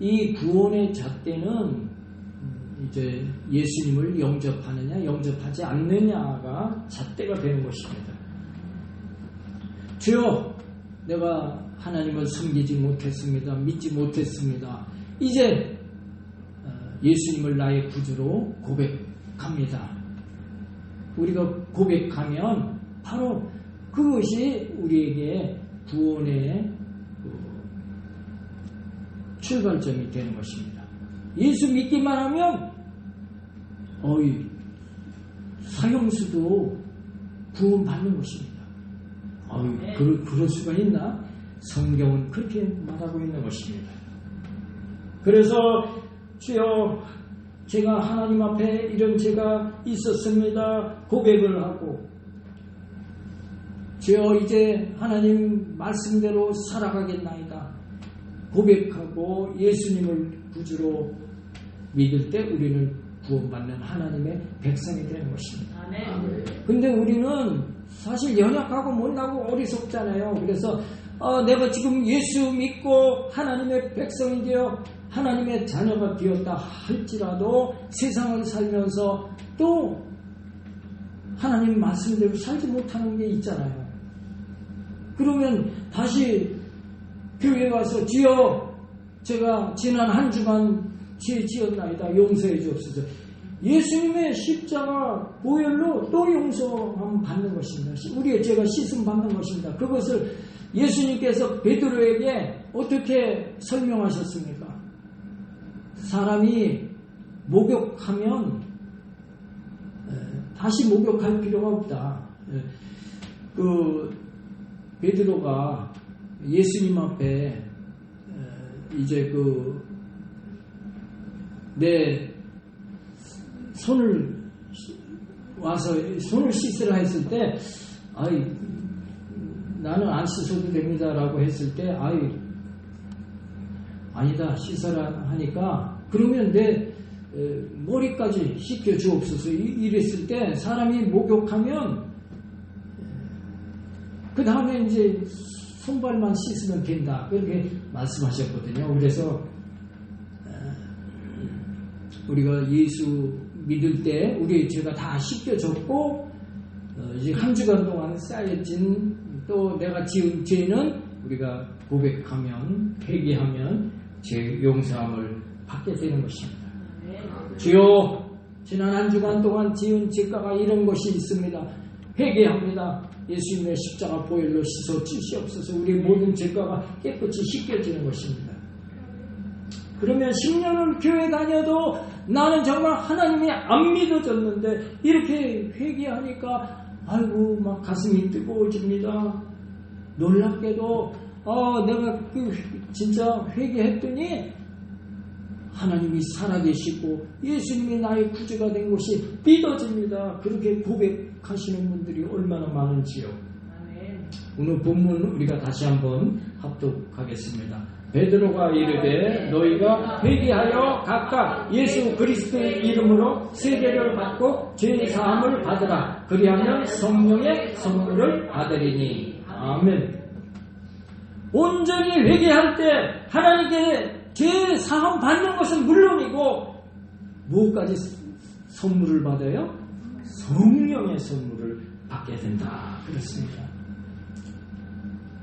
이 구원의 잣대는 이제 예수님을 영접하느냐 영접하지 않느냐가 잣대가 되는 것입니다. 주여, 내가 하나님을 섬기지 못했습니다. 믿지 못했습니다. 이제 예수님을 나의 구주로 고백합니다. 우리가 고백하면 바로 그것이 우리에게 구원의 출발점이 되는 것입니다. 예수 믿기만 하면 사형수도 구원받는 것입니다. 그럴 수가 있나? 성경은 그렇게 말하고 있는 것입니다. 그래서 주여, 제가 하나님 앞에 이런 죄가 있었습니다. 고백을 하고, 주여 이제 하나님 말씀대로 살아가겠나이다 고백하고 예수님을 구주로 믿을 때 우리는 구원받는 하나님의 백성이 되는 것입니다. 근데 우리는 사실 연약하고 못나고 어리석잖아요. 그래서 내가 지금 예수 믿고 하나님의 백성이 되어 하나님의 자녀가 되었다 할지라도 세상을 살면서 또 하나님 말씀대로 살지 못하는 게 있잖아요. 그러면 다시 교회에 와서 주여, 제가 지난 한 주간 죄 지었나이다 용서해 주옵소서. 예수님의 십자가 보혈로 또 용서함 받는 것입니다. 우리의 죄가 씻음 받는 것입니다. 그것을 예수님께서 베드로에게 어떻게 설명하셨습니까? 사람이 목욕하면 다시 목욕할 필요가 없다. 베드로가 예수님 앞에 이제 내 손을 와서 손을 씻으라 했을 때, 나는 안 씻어도 됩니다라고 했을 때, 아니다, 씻어라 하니까, 그러면 내 머리까지 씻겨 주옵소서 이랬을 때, 사람이 목욕하면 그 다음에 이제 손발만 씻으면 된다, 그렇게 말씀하셨거든요. 그래서 우리가 예수 믿을 때 우리의 죄가 다 씻겨졌고, 이제 한 주간 동안 쌓여진 또 내가 지은 죄는 우리가 고백하면, 회개하면 죄 용서함을 받게 되는 것입니다. 주여, 지난 한 주간 동안 지은 죄가가 이런 것이 있습니다. 회개합니다. 예수님의 십자가 보혈로 씻어 주시옵소서. 우리 모든 죄가가 깨끗이 씻겨지는 것입니다. 그러면 10년을 교회 다녀도 나는 정말 하나님이 안 믿어졌는데, 이렇게 회개하니까 막 가슴이 뜨거워집니다. 놀랍게도 내가 진짜 회개했더니 하나님이 살아계시고 예수님이 나의 구주가 된 것이 믿어집니다. 그렇게 고백하시는 분들이 얼마나 많은지요. 오늘 본문 우리가 다시 한번 합독하겠습니다. 베드로가 이르되 너희가 회개하여 각각 예수 그리스도의 이름으로 세례를 받고 죄 사함을 받으라. 그리하면 성령의 선물을 받으리니. 아멘. 온전히 회개할 때 하나님께 죄 사함 받는 것은 물론이고 무엇까지 선물을 받아요? 성령의 선물을 받게 된다. 그렇습니다.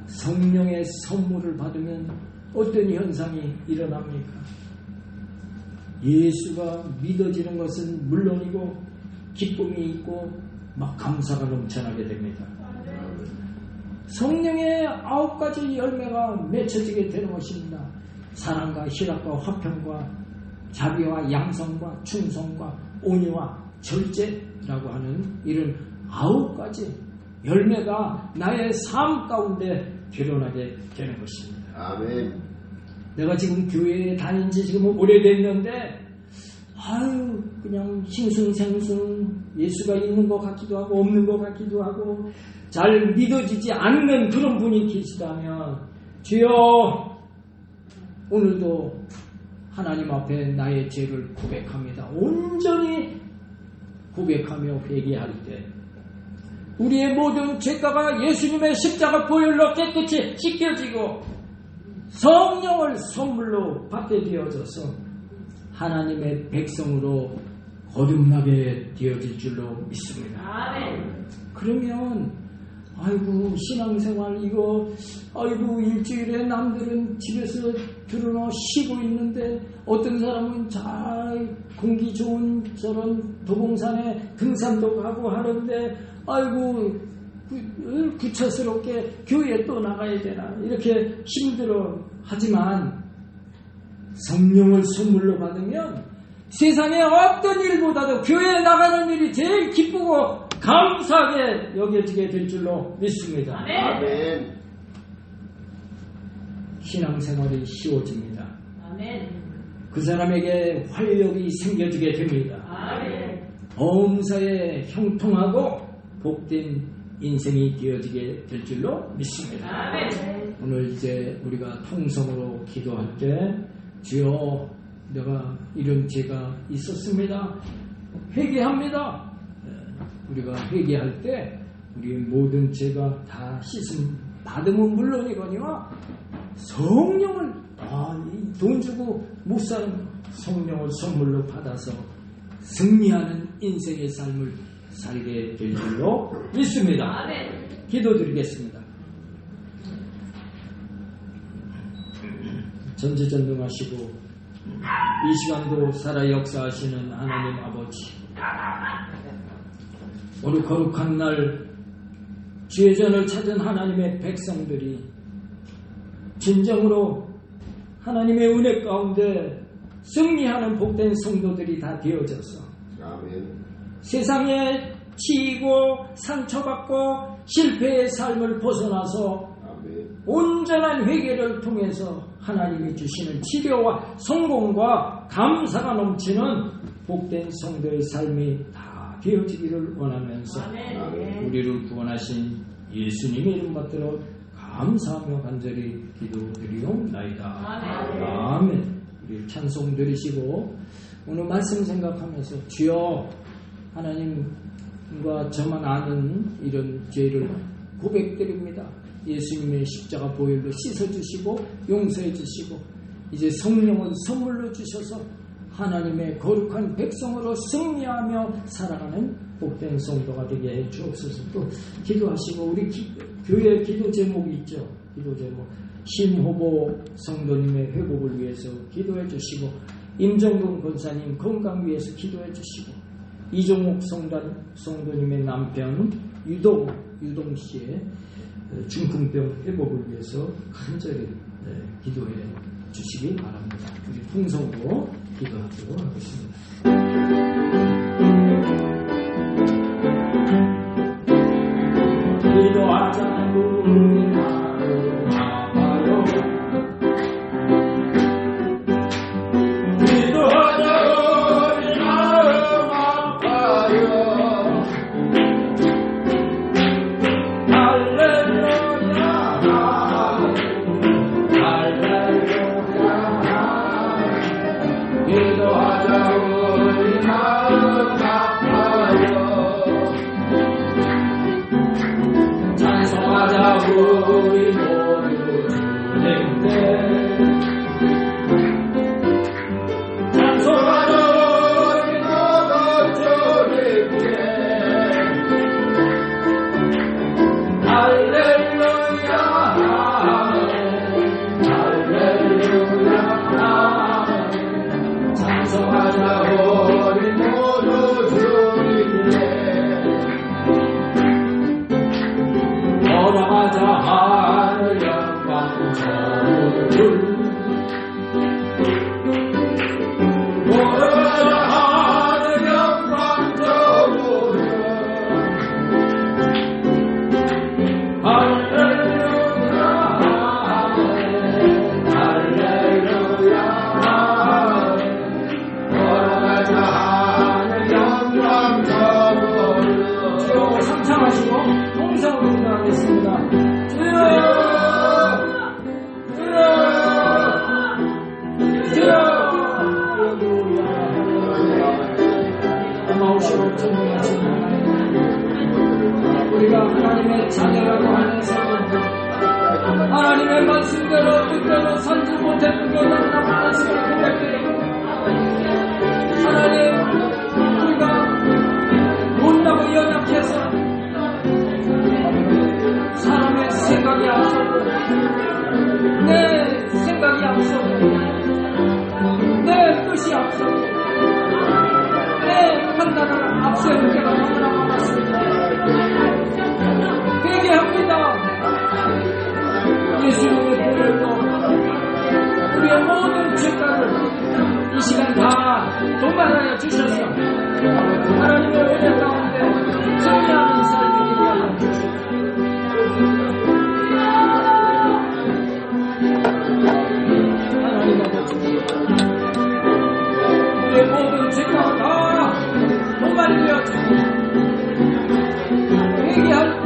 성령의 선물을 받으면 어떤 현상이 일어납니까? 예수가 믿어지는 것은 물론이고 기쁨이 있고 막 감사가 넘쳐나게 됩니다. 성령의 9가지 열매가 맺혀지게 되는 것입니다. 사랑과 희락과 화평과 자비와 양성과 충성과 온유와 절제라고 하는 이런 9가지 열매가 나의 삶 가운데 드러나게 되는 것입니다. 아멘. 내가 지금 교회에 다닌 지 지금 오래됐는데 그냥 싱숭생숭 예수가 있는 것 같기도 하고 없는 것 같기도 하고 잘 믿어지지 않는 그런 분이 계시다면 주여 오늘도 하나님 앞에 나의 죄를 고백합니다. 온전히 고백하며 회개할 때 우리의 모든 죄가가 예수님의 십자가 보혈로 깨끗이 씻겨지고 성령을 선물로 받게 되어져서 하나님의 백성으로 거듭나게 되어질 줄로 믿습니다. 아멘. 그러면 신앙생활 이거 일주일에 남들은 집에서 들어놓아 쉬고 있는데 어떤 사람은 잘 공기 좋은 저런 도봉산에 등산도 가고 하는데 구차스럽게 교회에 또 나가야 되나 이렇게 힘들어 하지만 성령을 선물로 받으면 세상의 어떤 일보다도 교회에 나가는 일이 제일 기쁘고 감사하게 여겨지게 될 줄로 믿습니다. 아멘. 신앙생활이 쉬워집니다. 아멘. 그 사람에게 활력이 생겨지게 됩니다. 아멘. 범사에 형통하고 복된 인생이 되어지게 될 줄로 믿습니다. 아멘. 오늘 이제 우리가 통성으로 기도할 때 주여 내가 이런 죄가 있었습니다. 회개합니다. 우리가 회개할 때 우리의 모든 죄가 다 씻음 받으면 물론이거니와 성령을 돈 주고 못 사는 성령을 선물로 받아서 승리하는 인생의 삶을 살게 될 줄로 믿습니다. 아멘. 기도드리겠습니다. 전지전능하시고 이 시간도 살아 역사하시는 하나님 아버지, 오늘 거룩한 날 주의 전을 찾은 하나님의 백성들이 진정으로 하나님의 은혜 가운데 승리하는 복된 성도들이 다 되어져서 아멘. 세상에 치이고 상처받고 실패의 삶을 벗어나서 아멘. 온전한 회개를 통해서 하나님이 주시는 치료와 성공과 감사가 넘치는 복된 성도의 삶이 다 되어지기를 원하면서 아멘. 우리를 구원하신 예수님의 이름 받들어 감사하며 간절히 기도드리옵나이다. 아멘. 우리 찬송 드리시고 오늘 말씀 생각하면서 주여 하나님과 저만 아는 이런 죄를 고백드립니다. 예수님의 십자가 보혈로 씻어주시고 용서해주시고 이제 성령을 선물로 주셔서 하나님의 거룩한 백성으로 승리하며 살아가는 복된 성도가 되게 해 주옵소서. 또 기도하시고 우리 교회 기도 제목이 있죠. 기도 제목 심호보 성도님의 회복을 위해서 기도해 주시고 임정근 권사님 건강 위해서 기도해 주시고 이종옥 성도님의 남편 유동 씨의 중풍병 회복을 위해서 간절히 기도해 주시기 바랍니다. 우리 풍성으로 기도하도록 하겠습니다. 기도하자 우리 마음 아파요. 기도하자 우리 마음 아파요. 기도하자 우리 마음 아파요. 찬송하자 우리 모두 주님께. 찬송하자 우리 모두 주님께. 우리가 하나님의 자녀라고 하는 사람, 하나님의 말씀대로 뜻대로 살지 못했던 것을 나만나서 고백해요. 하나님, 우리가 못나고 연약해서 사람의 생각이 앞서고 내 생각이 앞서고 내 뜻이 앞서고 내 판단을 앞서는 때가 너무나 많았습니다. 회개합니다. 예수님의 보혈로 우리의 모든 죄가를 이 시간 다 동반하여 주셔서 하나님의 은혜 가운데 승리하는 삶이 되게 하여 주시옵소서. 하나님 아버지, 우리의 모든 죄가 다 동반이 되어집니다. 회개할 때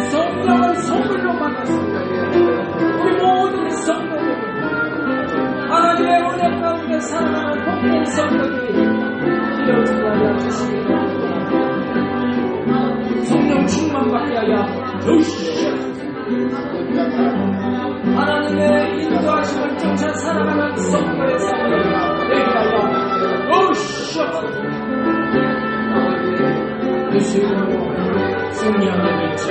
성령을 선물로 받았습니다. 우리 모든 성도들, 하나님의 은혜 가운데 살아가는 복된 성도들이 되어지게 하여 주시옵소서. 성령 충만받게 하여 주시옵소서. 하나님의 인도하심을 쫓아 살아가는 성도의 삶을 되게 하여 주시옵소서. 예수 이름으로 승리하게 될자,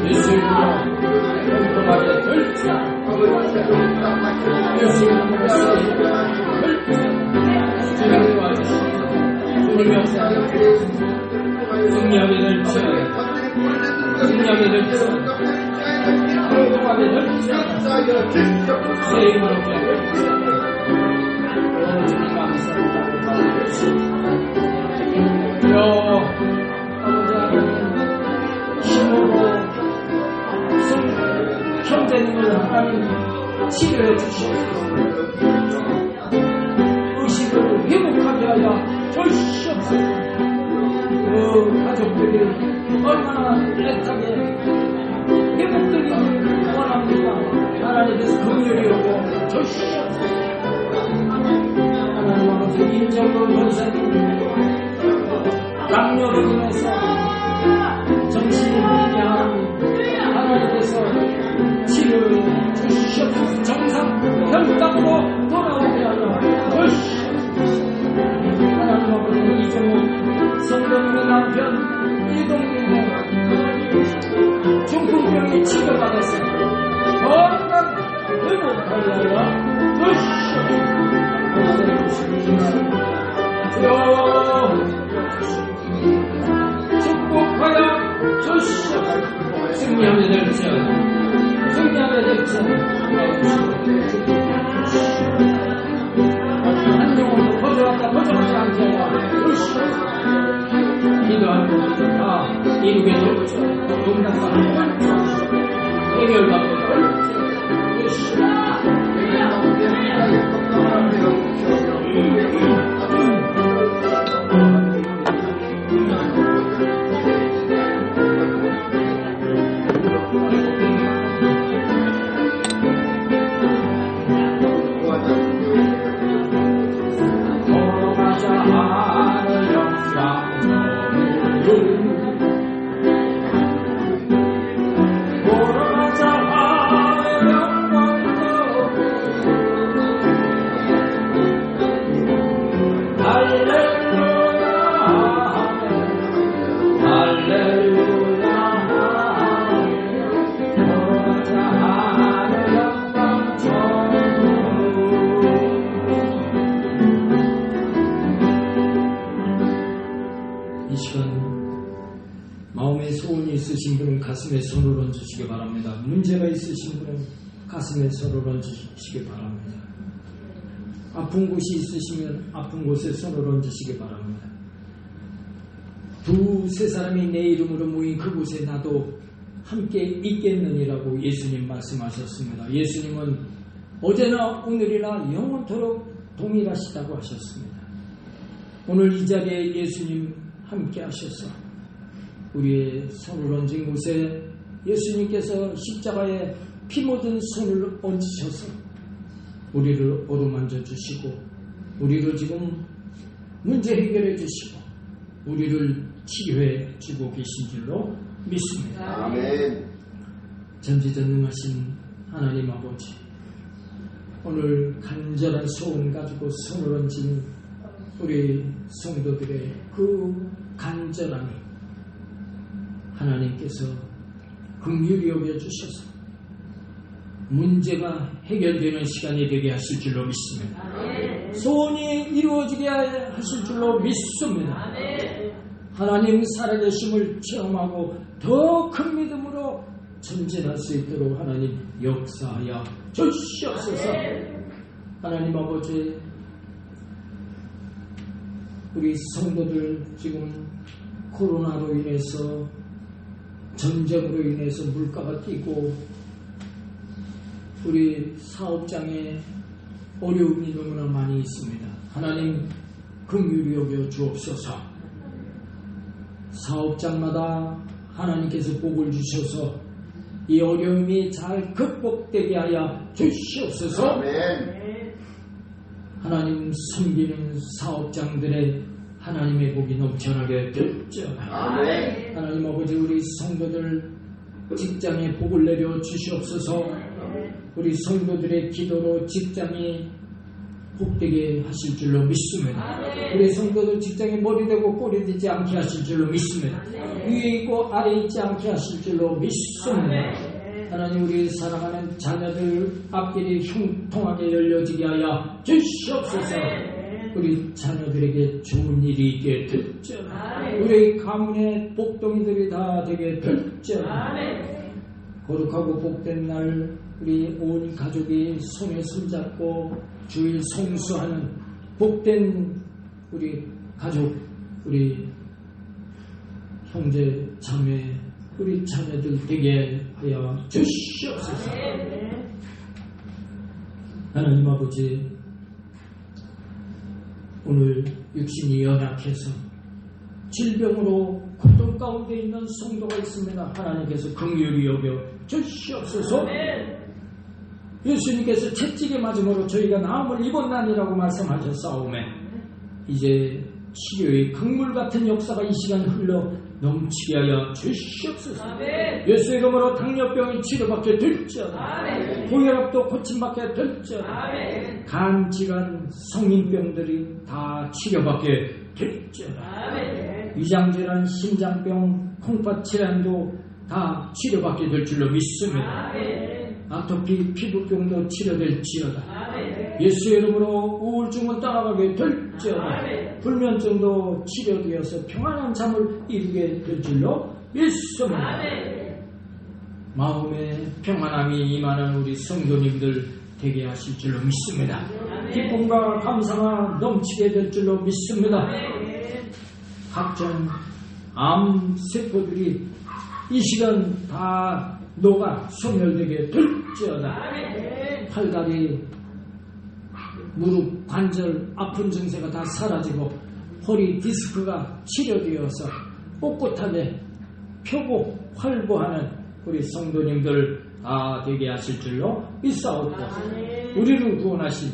예수 이름으로 행동하게 될자, 예수 이름으로 쓰이게 될자, 주님 도와주시옵소서. 주님 역사하게 될자, 승리하게 될자, 승리하게 될자, 행동하게 될자, 새 힘으로 되게 될자. 주님 감사합니다. 아버지 하나님, 힘으로 형제님을 하나님 치료해 주시옵소서. 의식을 회복하게 하여 주시옵소서. 그 가족들이 얼마나 애타게 회복되기를 원합니다. 하나님께서 긍휼히 여겨 주시옵소서. 하나님 아버지, 임정근 권사님 강력을 인해서 정신이 불리한 하나님께서 치료해 주시옵소서. 정상 혈당으로 돌아오게 하여 주시옵소서. 하나님 아버지, 이종훈 성도님의 남편 이동민의 중풍병이 치료받아서 건강 회복하게 하여 주시옵소서. 축복하여 주시옵소서. 승리하게 될지, 승리하게 될지, 한 영혼도 거절하지 않게 하여 주시옵소서. 기도하는 것들 다 이루게 될지, 용납받는 것들, 해결받는 것들 주시옵소서. 걸어가자 하늘 영광 가슴에 손을 얹으시기 바랍니다. 문제가 있으신 분은 가슴에 손을 얹으시기 바랍니다. 아픈 곳이 있으시면 아픈 곳에 손을 얹으시기 바랍니다. 두세 사람이 내 이름으로 모인 그곳에 나도 함께 있겠느니라고 예수님 말씀하셨습니다. 예수님은 어제나 오늘이나 영원토록 동일하시다고 하셨습니다. 오늘 이 자리에 예수님 함께 하셔서 우리의 손을 얹은 곳에 예수님께서 십자가에 피 묻은 손을 얹으셔서 우리를 어루만져 주시고 우리를 지금 문제 해결해 주시고 우리를 치료해 주고 계신 줄로 믿습니다. 아멘. 전지전능하신 하나님 아버지, 오늘 간절한 소원 가지고 손을 얹은 우리 성도들의 그 간절함이 하나님께서 긍휼히 여겨주셔서 문제가 해결되는 시간이 되게 하실 줄로 믿습니다. 소원이 이루어지게 하실 줄로 믿습니다. 하나님 살아계심을 체험하고 더 큰 믿음으로 전진할 수 있도록 하나님 역사하여 주시옵소서. 하나님 아버지, 우리 성도들 지금 코로나로 인해서 전쟁으로 인해서 물가가 뛰고 우리 사업장에 어려움이 너무나 많이 있습니다. 하나님 긍휼히 여겨 주옵소서. 사업장마다 하나님께서 복을 주셔서 이 어려움이 잘 극복되게 하여 주시옵소서. 아멘. 하나님 섬기는 사업장들의 하나님의 복이 넘쳐나게 될지어다. 아멘. 하나님 아버지, 우리 성도들 직장에 복을 내려 주시옵소서. 우리 성도들의 기도로 직장이 복되게 하실 줄로 믿습니다. 우리 성도들 직장에 머리 대고 꼬리 되지 않게 하실 줄로 믿습니다. 위에 있고 아래 있지 않게 하실 줄로 믿습니다. 하나님, 우리 사랑하는 자녀들 앞길이 형통하게 열려지게 하여 주시옵소서. 우리 자녀들에게 좋은 일이 있게 될지어다. 우리 가문의 복덩이들이 다 되게 될지어다. 거룩하고 복된 날 우리 온 가족이 손에 손잡고 주일 성수하는 복된 우리 가족, 우리 형제 자매, 우리 자녀들 되게 하여 주시옵소서. 하나님 아버지, 오늘 육신이 연약해서 질병으로 고통 가운데 있는 성도가 있습니다. 하나님께서 긍휼히 여겨 주시옵소서. 예수님께서 채찍에 맞음으로 저희가 나음을 입었나니라고 말씀하셨사오매 이제 치료의 강물 같은 역사가 이 시간 흘러 넘치게 하여 주시옵소서. 예수의 이름으로 당뇨병이 치료받게 될지어다. 고혈압도 고침받게 될지어다. 간 질환, 성인병들이 다 치료받게 될지어다. 위장질환, 심장병, 콩팥 질환도 다 치료받게 될 줄로 믿습니다. 아토피, 피부병도 치료될지어다. 예수의 이름으로 우울증은 떠나가게 될지어다. 불면증도 치료되어서 평안한 잠을 이루게 될 줄로 믿습니다. 마음에 평안함이 임하는 우리 성도님들 되게 하실 줄로 믿습니다. 기쁨과 감사가 넘치게 될 줄로 믿습니다. 각종 암세포들이 이 시간 다 녹아 소멸되게 될지어다. 팔다리, 무릎, 관절 아픈 증세가 다 사라지고 허리 디스크가 치료되어서 꼿꼿하게 펴고 활보하는 우리 성도님들 다 되게 하실 줄로 믿사옵고 우리를 구원하신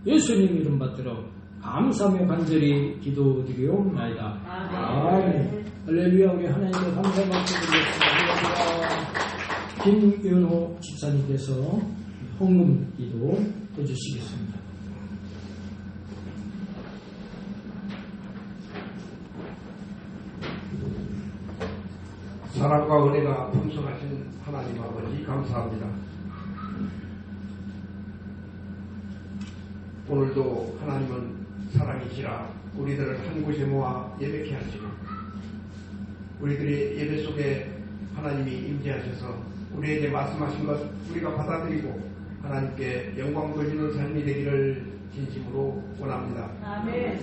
예수님 이름 받들어 감사하며 간절히 기도드리옵나이다. 아멘. 할렐루야. 우리 하나님께 감사 박수 드리겠습니다. 김윤호 집사님께서 헌금 기도 해주시겠습니다. 사랑과 은혜가 풍성하신 하나님 아버지 감사합니다. 오늘도 하나님은 사랑이시라 우리들을 한 곳에 모아 예배케 하시고 우리들이 예배 속에 하나님이 임재하셔서 우리에게 말씀하신 것 우리가 받아들이고 하나님께 영광 돌리는 삶이 되기를 진심으로 원합니다. 아멘.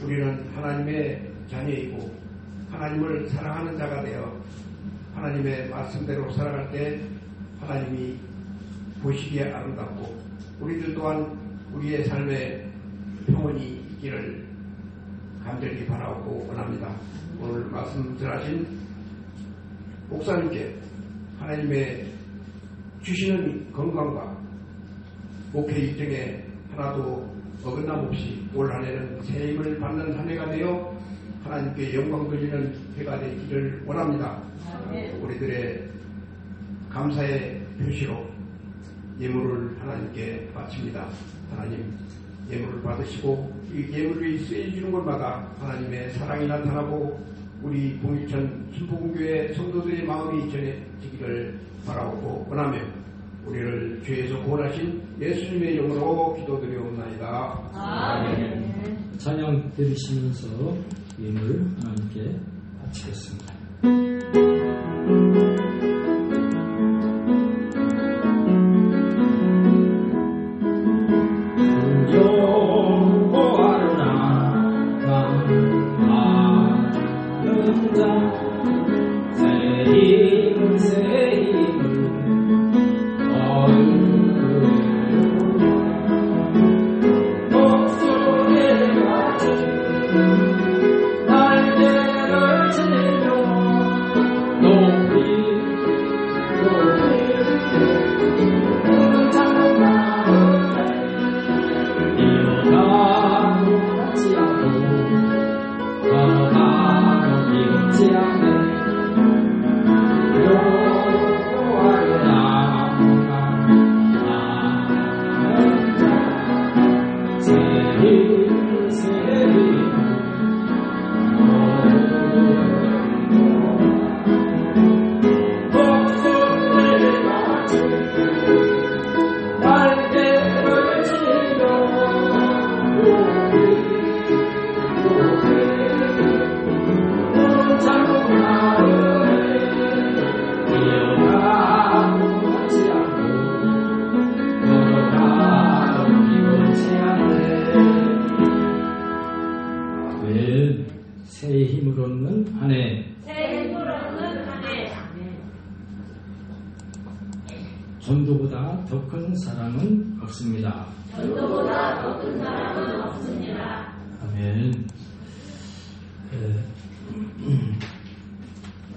우리는 하나님의 자녀이고 하나님을 사랑하는 자가 되어 하나님의 말씀대로 살아갈 때 하나님이 보시기에 아름답고 우리들 또한 우리의 삶에 평온이 있기를 간절히 바라고 원합니다. 오늘 말씀 전하신 목사님께 하나님의 주시는 건강과 목회 일정에 하나도 어긋남 없이 올 한 해는 새 힘을 받는 한 해가 되어 하나님께 영광 돌리는 해가 되기를 원합니다. 우리들의 감사의 표시로 예물을 하나님께 바칩니다. 하나님 예물을 받으시고 이 예물이 쓰여지는 곳마다 하나님의 사랑이 나타나고 우리 봉일천 순복음교회 성도들의 마음이 전해지기를 바라고 원하며 우리를 죄에서 구원하신 예수님의 이름으로 기도드리옵나이다. 아멘. 찬양 들으시면서 예물 하나님께 바치겠습니다. 새해 힘을 얻는 한 해. 새해 힘을 얻는 한 해. 전도보다 더 큰 사랑은 없습니다. 전도보다 더 큰 사랑은 없습니다. 아멘.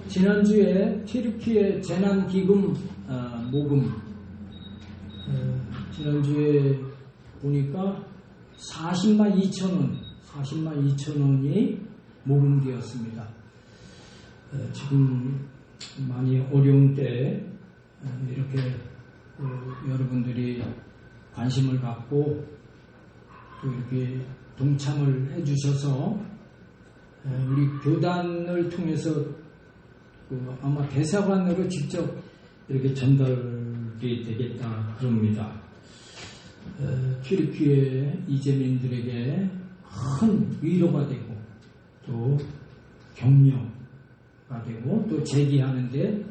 지난주에 튀르키예 재난기금 모금 지난주에 보니까 40만 2천 원이 모금되었습니다. 지금 많이 어려운 때 이렇게 여러분들이 관심을 갖고 또 이렇게 동참을 해주셔서 우리 교단을 통해서 아마 대사관으로 직접 이렇게 전달이 되겠다 그럽니다. 튀르키예 이재민들에게 큰 위로가 되고 또 격려가 되고 또 재기하는 데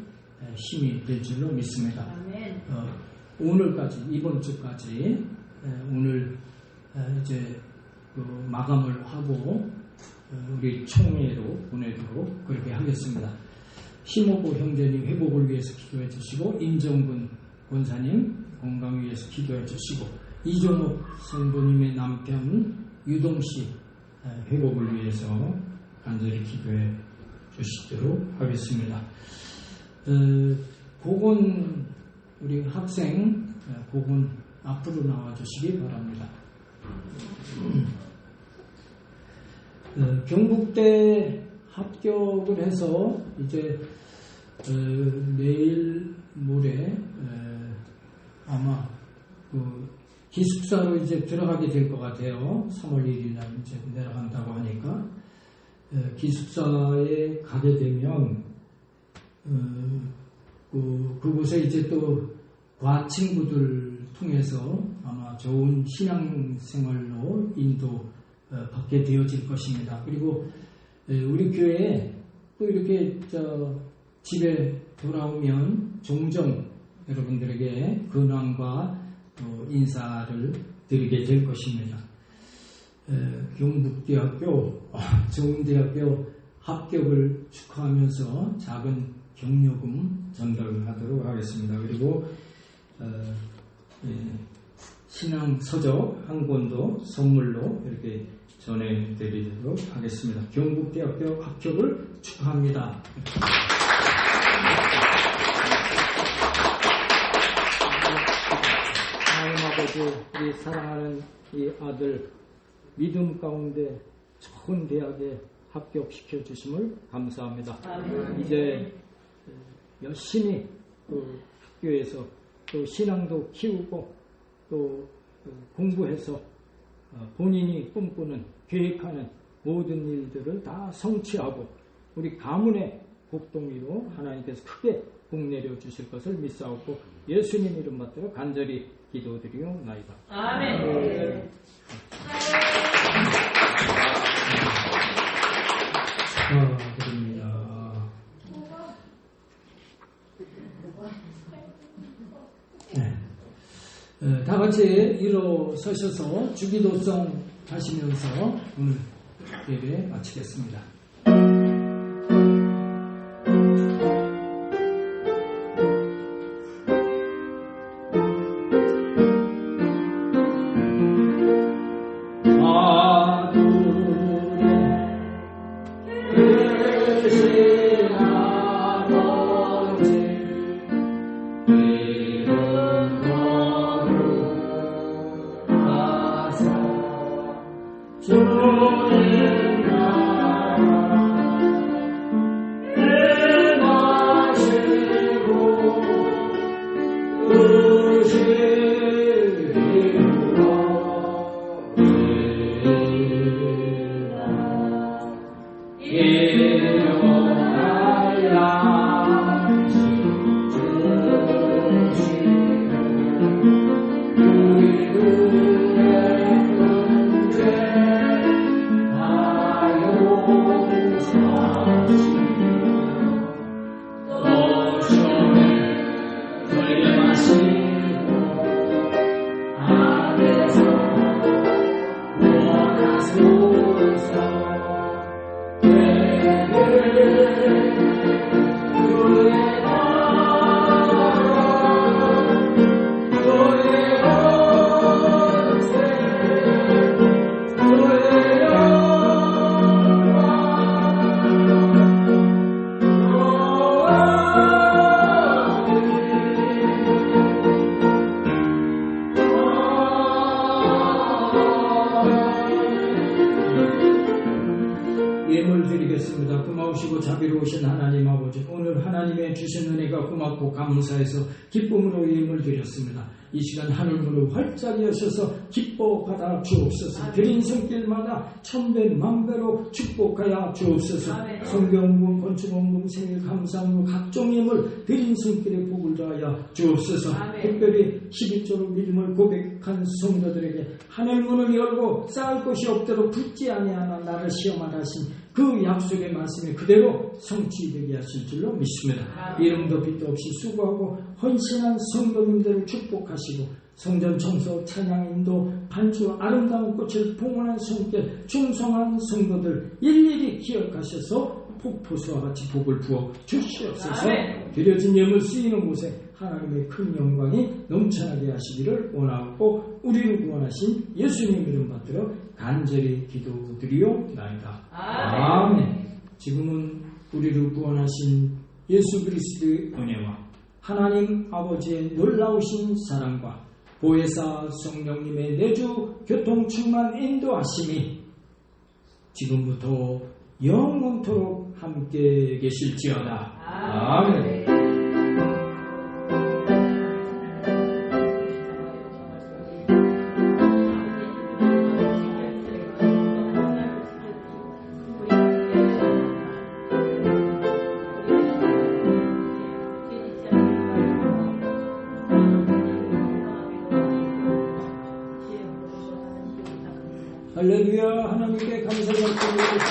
힘이 될 줄로 믿습니다. 오늘까지 이번 주까지 오늘 이제 마감을 하고 우리 총회로 보내도록 그렇게 하겠습니다. 심호보 형제님 회복을 위해서 기도해 주시고 임정근 권사님 건강 위해서 기도해 주시고 이종옥 성도님의 남편 유동씨 회복을 위해서 간절히 기도해 주시도록 하겠습니다. 복은 우리 학생 복은 앞으로 나와 주시기 바랍니다. 경북대 합격을 해서 이제 내일 모레 아마 기숙사로 이제 들어가게 될 것 같아요. 3월 1일 날 이제 내려간다고 하니까 기숙사에 가게 되면 그곳에 이제 또 과친구들 통해서 아마 좋은 신앙생활로 인도 받게 되어질 것입니다. 그리고 우리 교회에 또 이렇게 집에 돌아오면 종종 여러분들에게 근황과 또 인사를 드리게 될 것입니다. 경북대학교 정대학교 합격을 축하하면서 작은 격려금 전달을 하도록 하겠습니다. 그리고 신앙 서적 한 권도 선물로 이렇게 전해드리도록 하겠습니다. 경북대학교 합격을 축하합니다. 하나님 아버지, 우리 사랑하는 이 아들 믿음 가운데 좋은 대학에 합격시켜 주심을 감사합니다. 이제 열심히 또 학교에서 또 신앙도 키우고 또 공부해서 본인이 꿈꾸는 계획하는 모든 일들을 다 성취하고 우리 가문의 복동이로 하나님께서 크게 복 내려 주실 것을 믿사옵고 예수님 이름 받들어 간절히 기도드리옵나이다. 아멘. 축하드립니다. 네. 다 같이 일어서셔서 주기도성 하시면서 오늘 예배 마치겠습니다. 감사해서 기쁨으로 예물 드렸습니다. 이 시간 하늘문을 활짝 여셔서 기뻐 받아 주옵소서. 드린 손길마다 천배 만배로 축복하여 주옵소서. 성경금, 건축원금, 생일 감사금 각종 예물 드린 손길에 복을 더하여 주옵소서. 특별히 11조로 믿음을 고백한 성도들에게 하늘문을 열고 쌓을 곳이 없도록 붙지 아니하나 나를 시험하라 하신 그 약속의 말씀이 그대로 성취되게 하실 줄로 믿습니다. 이름도 빛도 없이 수고하고 헌신한 성도님들을 축복하시고 성전 청소, 찬양, 인도, 반주, 아름다운 꽃을 봉헌한 손길, 충성한 성도들 일일이 기억하셔서 폭포수와 같이 복을 부어 주시옵소서. 드려진 예물 쓰이는 곳에 하나님의 큰 영광이 넘쳐나게 하시기를 원하고 우리를 구원하신 예수님 이름 받들어 간절히 기도드리옵나이다. 아멘. 지금은 우리를 구원하신 예수 그리스도의 은혜와 하나님 아버지의 놀라우신 사랑과 보혜사 성령님의 내주 교통 충만 인도하심이 지금부터 영원토록 함께 계실지어다. 아멘. 할렐루야. 하나님께 감사를 드리겠습니다.